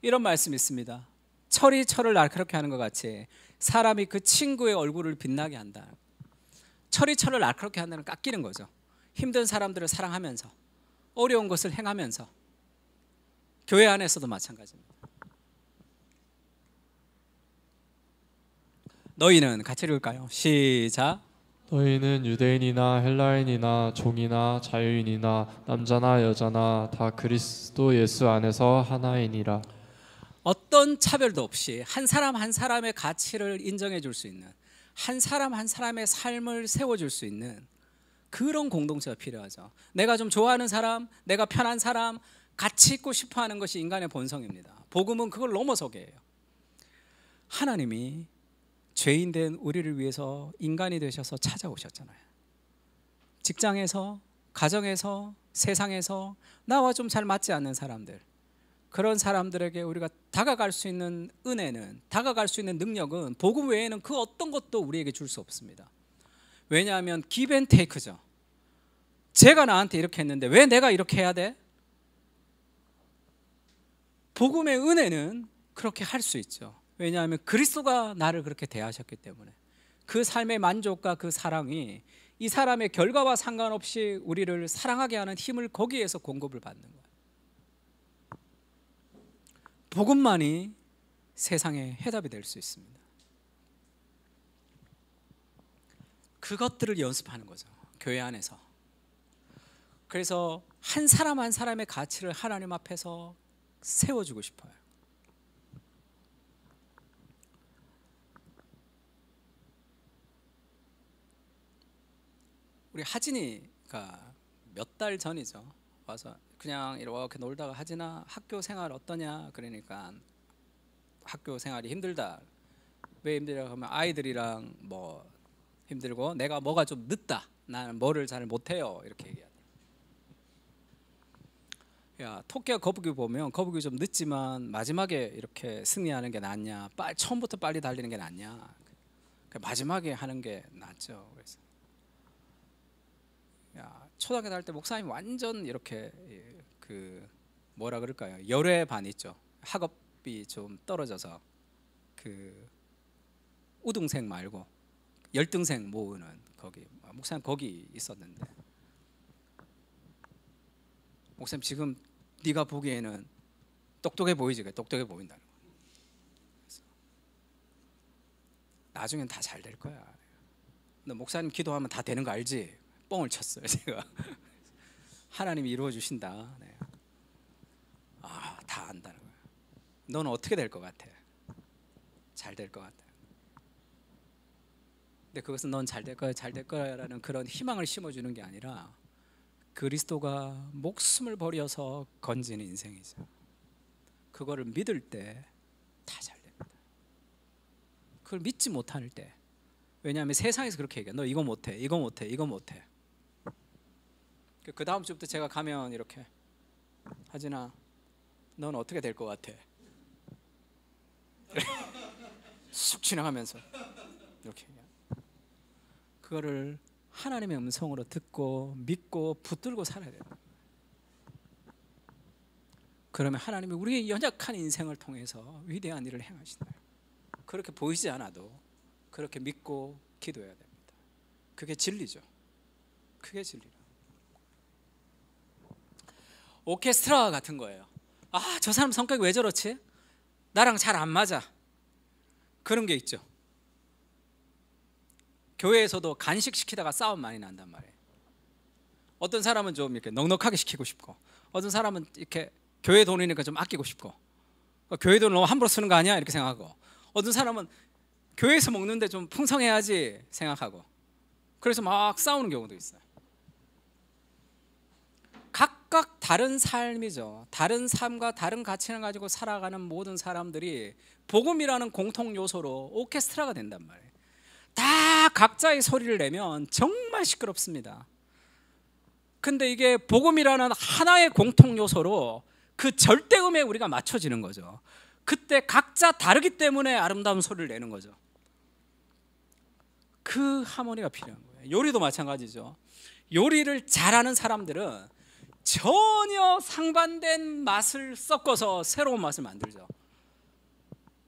이런 말씀이 있습니다. 철이 철을 날카롭게 하는 것 같이 사람이 그 친구의 얼굴을 빛나게 한다. 철이 철을 날카롭게 한다는 깎이는 거죠. 힘든 사람들을 사랑하면서, 어려운 것을 행하면서. 교회 안에서도 마찬가지입니다. 너희는 같이 읽을까요? 시작. 너희는 유대인이나 헬라인이나 종이나 자유인이나 남자나 여자나 다 그리스도 예수 안에서 하나이니라. 어떤 차별도 없이 한 사람 한 사람의 가치를 인정해 줄 수 있는, 한 사람 한 사람의 삶을 세워줄 수 있는 그런 공동체가 필요하죠. 내가 좀 좋아하는 사람, 내가 편한 사람, 같이 있고 싶어하는 것이 인간의 본성입니다. 복음은 그걸 넘어서게 해요. 하나님이 죄인된 우리를 위해서 인간이 되셔서 찾아오셨잖아요. 직장에서, 가정에서, 세상에서 나와 좀 잘 맞지 않는 사람들, 그런 사람들에게 우리가 다가갈 수 있는 은혜는, 다가갈 수 있는 능력은 복음 외에는 그 어떤 것도 우리에게 줄 수 없습니다. 왜냐하면 give and take죠. 제가 나한테 이렇게 했는데 왜 내가 이렇게 해야 돼? 복음의 은혜는 그렇게 할 수 있죠. 왜냐하면 그리스도가 나를 그렇게 대하셨기 때문에 그 삶의 만족과 그 사랑이 이 사람의 결과와 상관없이 우리를 사랑하게 하는 힘을 거기에서 공급을 받는 거예요. 복음만이 세상의 해답이 될 수 있습니다. 그것들을 연습하는 거죠. 교회 안에서. 그래서 한 사람 한 사람의 가치를 하나님 앞에서 세워주고 싶어요. 우리 하진이가 몇 달 전이죠. 와서 그냥 이렇게 놀다가 하진아 학교 생활 어떠냐 그러니까 학교 생활이 힘들다. 왜 힘들냐 하면 아이들이랑 뭐 힘들고 내가 뭐가 좀 늦다. 나는 뭐를 잘 못해요. 이렇게 얘기하더라고요. 야, 토끼와 거북이 보면 거북이 좀 늦지만 마지막에 이렇게 승리하는 게 낫냐, 처음부터 빨리 달리는 게 낫냐, 마지막에 하는 게 낫죠. 그래서 야, 초등학교 다닐 때 목사님 완전 이렇게 그 뭐라 그럴까요? 열외 반 있죠. 학업이 좀 떨어져서 그 우등생 말고 열등생 모으는 거기 목사님 거기 있었는데, 목사님 지금 네가 보기에는 똑똑해 보이지? 똑똑해 보인다는 거야. 나중엔 다 잘 될 거야. 너 목사님 기도하면 다 되는 거 알지? 뻥을 쳤어요 제가. 하나님이 이루어 주신다. 네. 다 안다는 거야. 너는 어떻게 될 것 같아? 잘 될 것 같아. 근데 그것은 넌 잘 될 거야, 잘 될 거야라는 그런 희망을 심어주는 게 아니라 그리스도가 목숨을 버려서 건지는 인생이죠. 그거를 믿을 때 다 잘 됩니다. 그걸 믿지 못할 때, 왜냐하면 세상에서 그렇게 얘기해. 너 이거 못해, 이거 못해, 이거 못해. 그 다음 주부터 제가 가면 이렇게, 하진아 넌 어떻게 될 것 같아? 쑥 지나가면서 이렇게 그거를 하나님의 음성으로 듣고 믿고 붙들고 살아야 돼요. 그러면 하나님이 우리의 연약한 인생을 통해서 위대한 일을 행하신다. 그렇게 보이지 않아도 그렇게 믿고 기도해야 됩니다. 그게 진리죠. 그게 진리라. 오케스트라 같은 거예요. 저 사람 성격이 왜 저렇지? 나랑 잘 안 맞아. 그런 게 있죠. 교회에서도 간식 시키다가 싸움 많이 난단 말이에요. 어떤 사람은 좀 이렇게 넉넉하게 시키고 싶고, 어떤 사람은 이렇게 교회 돈이니까 좀 아끼고 싶고, 교회 돈을 너무 함부로 쓰는 거 아니야? 이렇게 생각하고, 어떤 사람은 교회에서 먹는데 좀 풍성해야지 생각하고, 그래서 막 싸우는 경우도 있어요. 각각 다른 삶이죠. 다른 삶과 다른 가치를 가지고 살아가는 모든 사람들이 복음이라는 공통 요소로 오케스트라가 된단 말이에요. 다 각자의 소리를 내면 정말 시끄럽습니다. 근데 이게 복음이라는 하나의 공통 요소로 그 절대음에 우리가 맞춰지는 거죠. 그때 각자 다르기 때문에 아름다운 소리를 내는 거죠. 그 하모니가 필요한 거예요. 요리도 마찬가지죠. 요리를 잘하는 사람들은 전혀 상반된 맛을 섞어서 새로운 맛을 만들죠.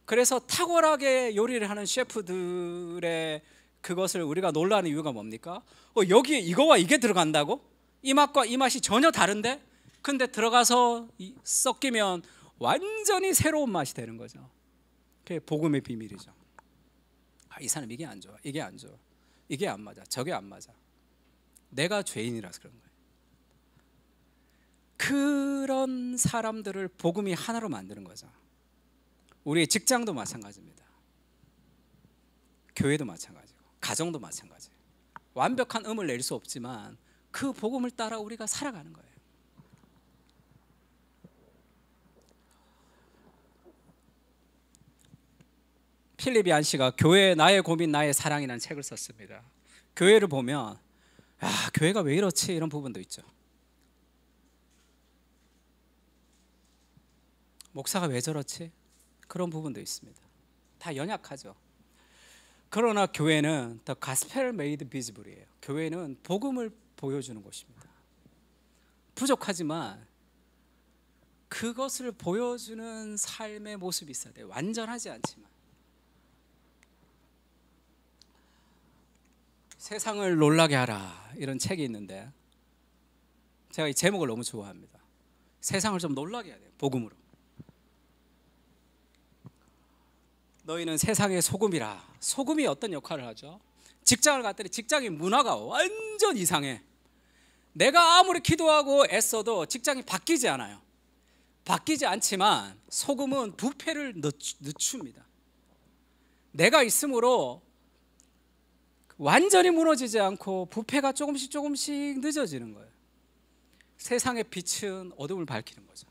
그래서 탁월하게 요리를 하는 셰프들의 그것을 우리가 놀라는 이유가 뭡니까? 여기에 이거와 이게 들어간다고? 이 맛과 이 맛이 전혀 다른데? 근데 들어가서 섞이면 완전히 새로운 맛이 되는 거죠. 그게 복음의 비밀이죠. 이 사람 이게 안 좋아, 이게 안 좋아, 이게 안 맞아, 저게 안 맞아. 내가 죄인이라서 그런 거예요. 그런 사람들을 복음이 하나로 만드는 거죠. 우리의 직장도 마찬가지입니다. 교회도 마찬가지고 가정도 마찬가지예요. 완벽한 음을 낼 수 없지만 그 복음을 따라 우리가 살아가는 거예요. 필립 얀시가 교회 나의 고민 나의 사랑이라는 책을 썼습니다. 교회를 보면 교회가 왜 이렇지 이런 부분도 있죠. 목사가 왜 저렇지? 그런 부분도 있습니다. 다 연약하죠. 그러나 교회는 The Gospel Made Visible이에요. 교회는 복음을 보여주는 곳입니다. 부족하지만 그것을 보여주는 삶의 모습이 있어야 돼요. 완전하지 않지만. 세상을 놀라게 하라 이런 책이 있는데 제가 이 제목을 너무 좋아합니다. 세상을 좀 놀라게 해야 돼요. 복음으로. 너희는 세상의 소금이라. 소금이 어떤 역할을 하죠? 직장을 갔더니 직장의 문화가 완전 이상해. 내가 아무리 기도하고 애써도 직장이 바뀌지 않아요. 바뀌지 않지만 소금은 부패를 늦춥니다. 내가 있으므로 완전히 무너지지 않고 부패가 조금씩 늦어지는 거예요. 세상의 빛은 어둠을 밝히는 거죠.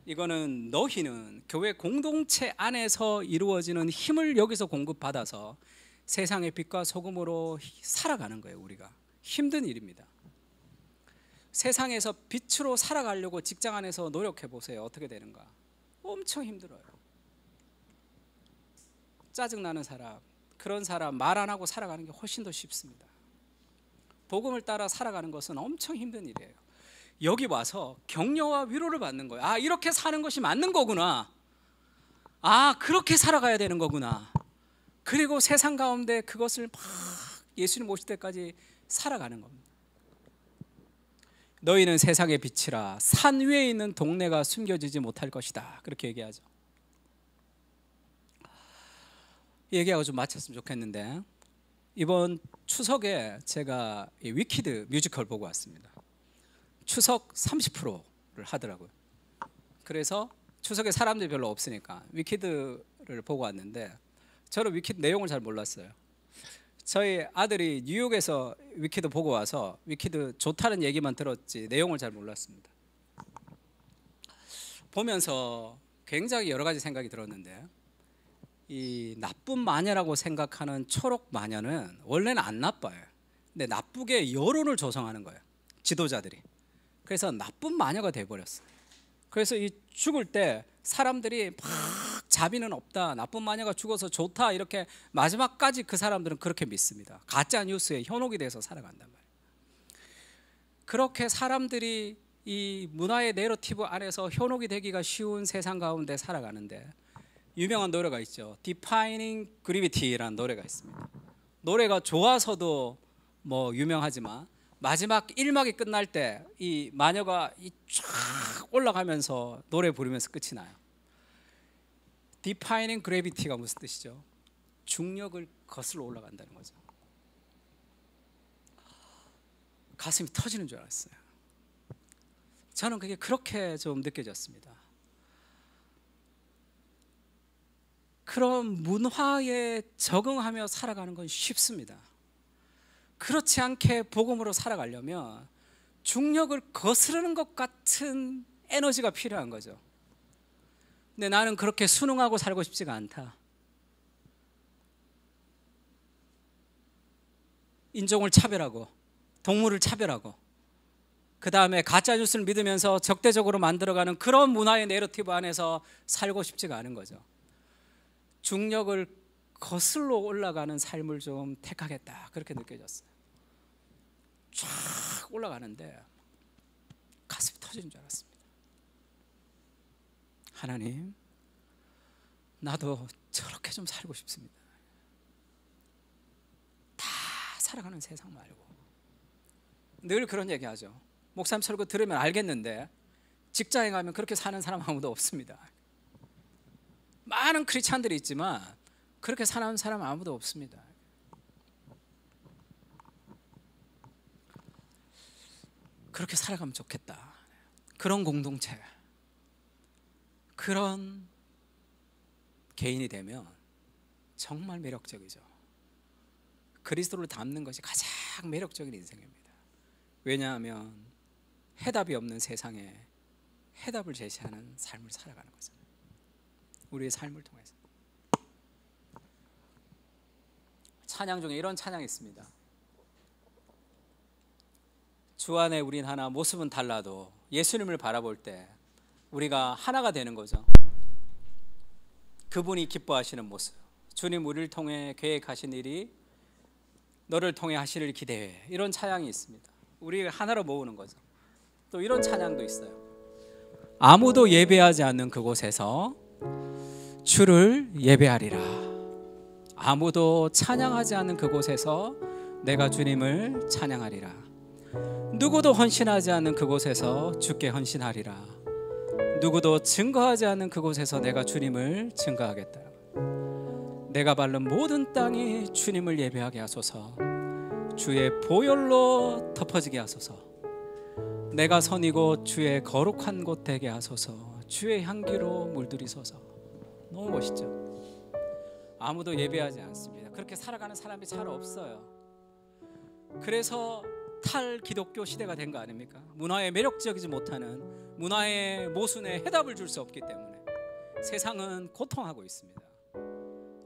이거는 너희는 교회 공동체 안에서 이루어지는 힘을 여기서 공급받아서 세상의 빛과 소금으로 살아가는 거예요. 우리가 힘든 일입니다. 세상에서 빛으로 살아가려고 직장 안에서 노력해 보세요. 어떻게 되는가? 엄청 힘들어요. 짜증나는 사람, 그런 사람 말 안 하고 살아가는 게 훨씬 더 쉽습니다. 복음을 따라 살아가는 것은 엄청 힘든 일이에요. 여기 와서 격려와 위로를 받는 거예요. 이렇게 사는 것이 맞는 거구나. 그렇게 살아가야 되는 거구나. 그리고 세상 가운데 그것을 막 예수님 오실 때까지 살아가는 겁니다. 너희는 세상의 빛이라. 산 위에 있는 동네가 숨겨지지 못할 것이다. 그렇게 얘기하죠. 얘기하고 좀 마쳤으면 좋겠는데, 이번 추석에 제가 위키드 뮤지컬 보고 왔습니다. 추석 30%를 하더라고요. 그래서 추석에 사람들이 별로 없으니까 위키드를 보고 왔는데, 저는 위키드 내용을 잘 몰랐어요. 저희 아들이 뉴욕에서 위키드 보고 와서 위키드 좋다는 얘기만 들었지 내용을 잘 몰랐습니다. 보면서 굉장히 여러 가지 생각이 들었는데, 이 나쁜 마녀라고 생각하는 초록 마녀는 원래는 안 나빠요. 근데 나쁘게 여론을 조성하는 거예요, 지도자들이. 그래서 나쁜 마녀가 돼버렸어요. 그래서 이 죽을 때 사람들이 막 자비는 없다, 나쁜 마녀가 죽어서 좋다, 이렇게 마지막까지 그 사람들은 그렇게 믿습니다. 가짜 뉴스에 현혹이 돼서 살아간단 말이에요. 그렇게 사람들이 이 문화의 내러티브 안에서 현혹이 되기가 쉬운 세상 가운데 살아가는데, 유명한 노래가 있죠. Defining Gravity라는 노래가 있습니다. 노래가 좋아서도 뭐 유명하지만 마지막 1막이 끝날 때 이 마녀가 쫙 올라가면서 노래 부르면서 끝이 나요. Defining Gravity가 무슨 뜻이죠? 중력을 거슬러 올라간다는 거죠. 가슴이 터지는 줄 알았어요. 저는 그게 그렇게 좀 느껴졌습니다. 그런 문화에 적응하며 살아가는 건 쉽습니다. 그렇지 않게 복음으로 살아가려면 중력을 거스르는 것 같은 에너지가 필요한 거죠. 근데 나는 그렇게 순응하고 살고 싶지가 않다. 인종을 차별하고 동물을 차별하고 그 다음에 가짜 뉴스를 믿으면서 적대적으로 만들어가는 그런 문화의 내러티브 안에서 살고 싶지가 않은 거죠. 중력을 거슬러 올라가는 삶을 좀 택하겠다, 그렇게 느껴졌어요. 쫙 올라가는데 가슴이 터지는 줄 알았습니다. 하나님, 나도 저렇게 좀 살고 싶습니다. 다 살아가는 세상 말고. 늘 그런 얘기하죠. 목사님 설교 들으면 알겠는데 직장에 가면 그렇게 사는 사람 아무도 없습니다. 많은 크리스찬들이 있지만 그렇게 사는 사람 아무도 없습니다. 그렇게 살아가면 좋겠다. 그런 공동체, 그런 개인이 되면 정말 매력적이죠. 그리스도를 닮는 것이 가장 매력적인 인생입니다. 왜냐하면 해답이 없는 세상에 해답을 제시하는 삶을 살아가는 거죠. 우리의 삶을 통해서. 찬양 중에 이런 찬양이 있습니다. 주 안에 우린 하나, 모습은 달라도 예수님을 바라볼 때 우리가 하나가 되는 거죠. 그분이 기뻐하시는 모습, 주님 우리를 통해 계획하신 일이 너를 통해 하시를 기대해, 이런 찬양이 있습니다. 우리가 하나로 모으는 거죠. 또 이런 찬양도 있어요. 아무도 예배하지 않는 그곳에서 주를 예배하리라. 아무도 찬양하지 않는 그곳에서 내가 주님을 찬양하리라. 누구도 헌신하지 않는 그곳에서 주께 헌신하리라. 누구도 증거하지 않는 그곳에서 내가 주님을 증거하겠다. 내가 밟는 모든 땅이 주님을 예배하게 하소서. 주의 보혈로 덮어지게 하소서. 내가 선이고 주의 거룩한 곳 되게 하소서. 주의 향기로 물들이소서. 너무 멋있죠? 아무도 예배하지 않습니다. 그렇게 살아가는 사람이 잘 없어요. 그래서 탈기독교 시대가 된 거 아닙니까? 문화에 매력적이지 못하는, 문화의 모순에 해답을 줄 수 없기 때문에 세상은 고통하고 있습니다.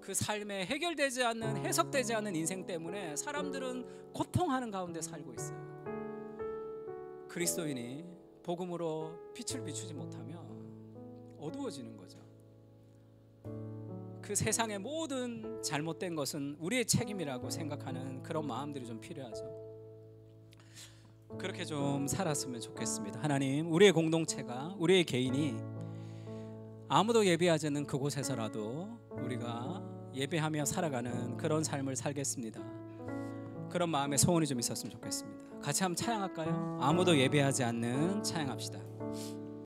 그 삶에 해결되지 않는, 해석되지 않는 인생 때문에 사람들은 고통하는 가운데 살고 있어요. 그리스도인이 복음으로 빛을 비추지 못하면 어두워지는 거죠. 그 세상의 모든 잘못된 것은 우리의 책임이라고 생각하는 그런 마음들이 좀 필요하죠. 그렇게 좀 살았으면 좋겠습니다. 하나님, 우리의 공동체가, 우리의 개인이 아무도 예배하지 않는 그곳에서라도 우리가 예배하며 살아가는 그런 삶을 살겠습니다. 그런 마음의 소원이 좀 있었으면 좋겠습니다. 같이 한번 찬양할까요? 아무도 예배하지 않는 찬양합시다.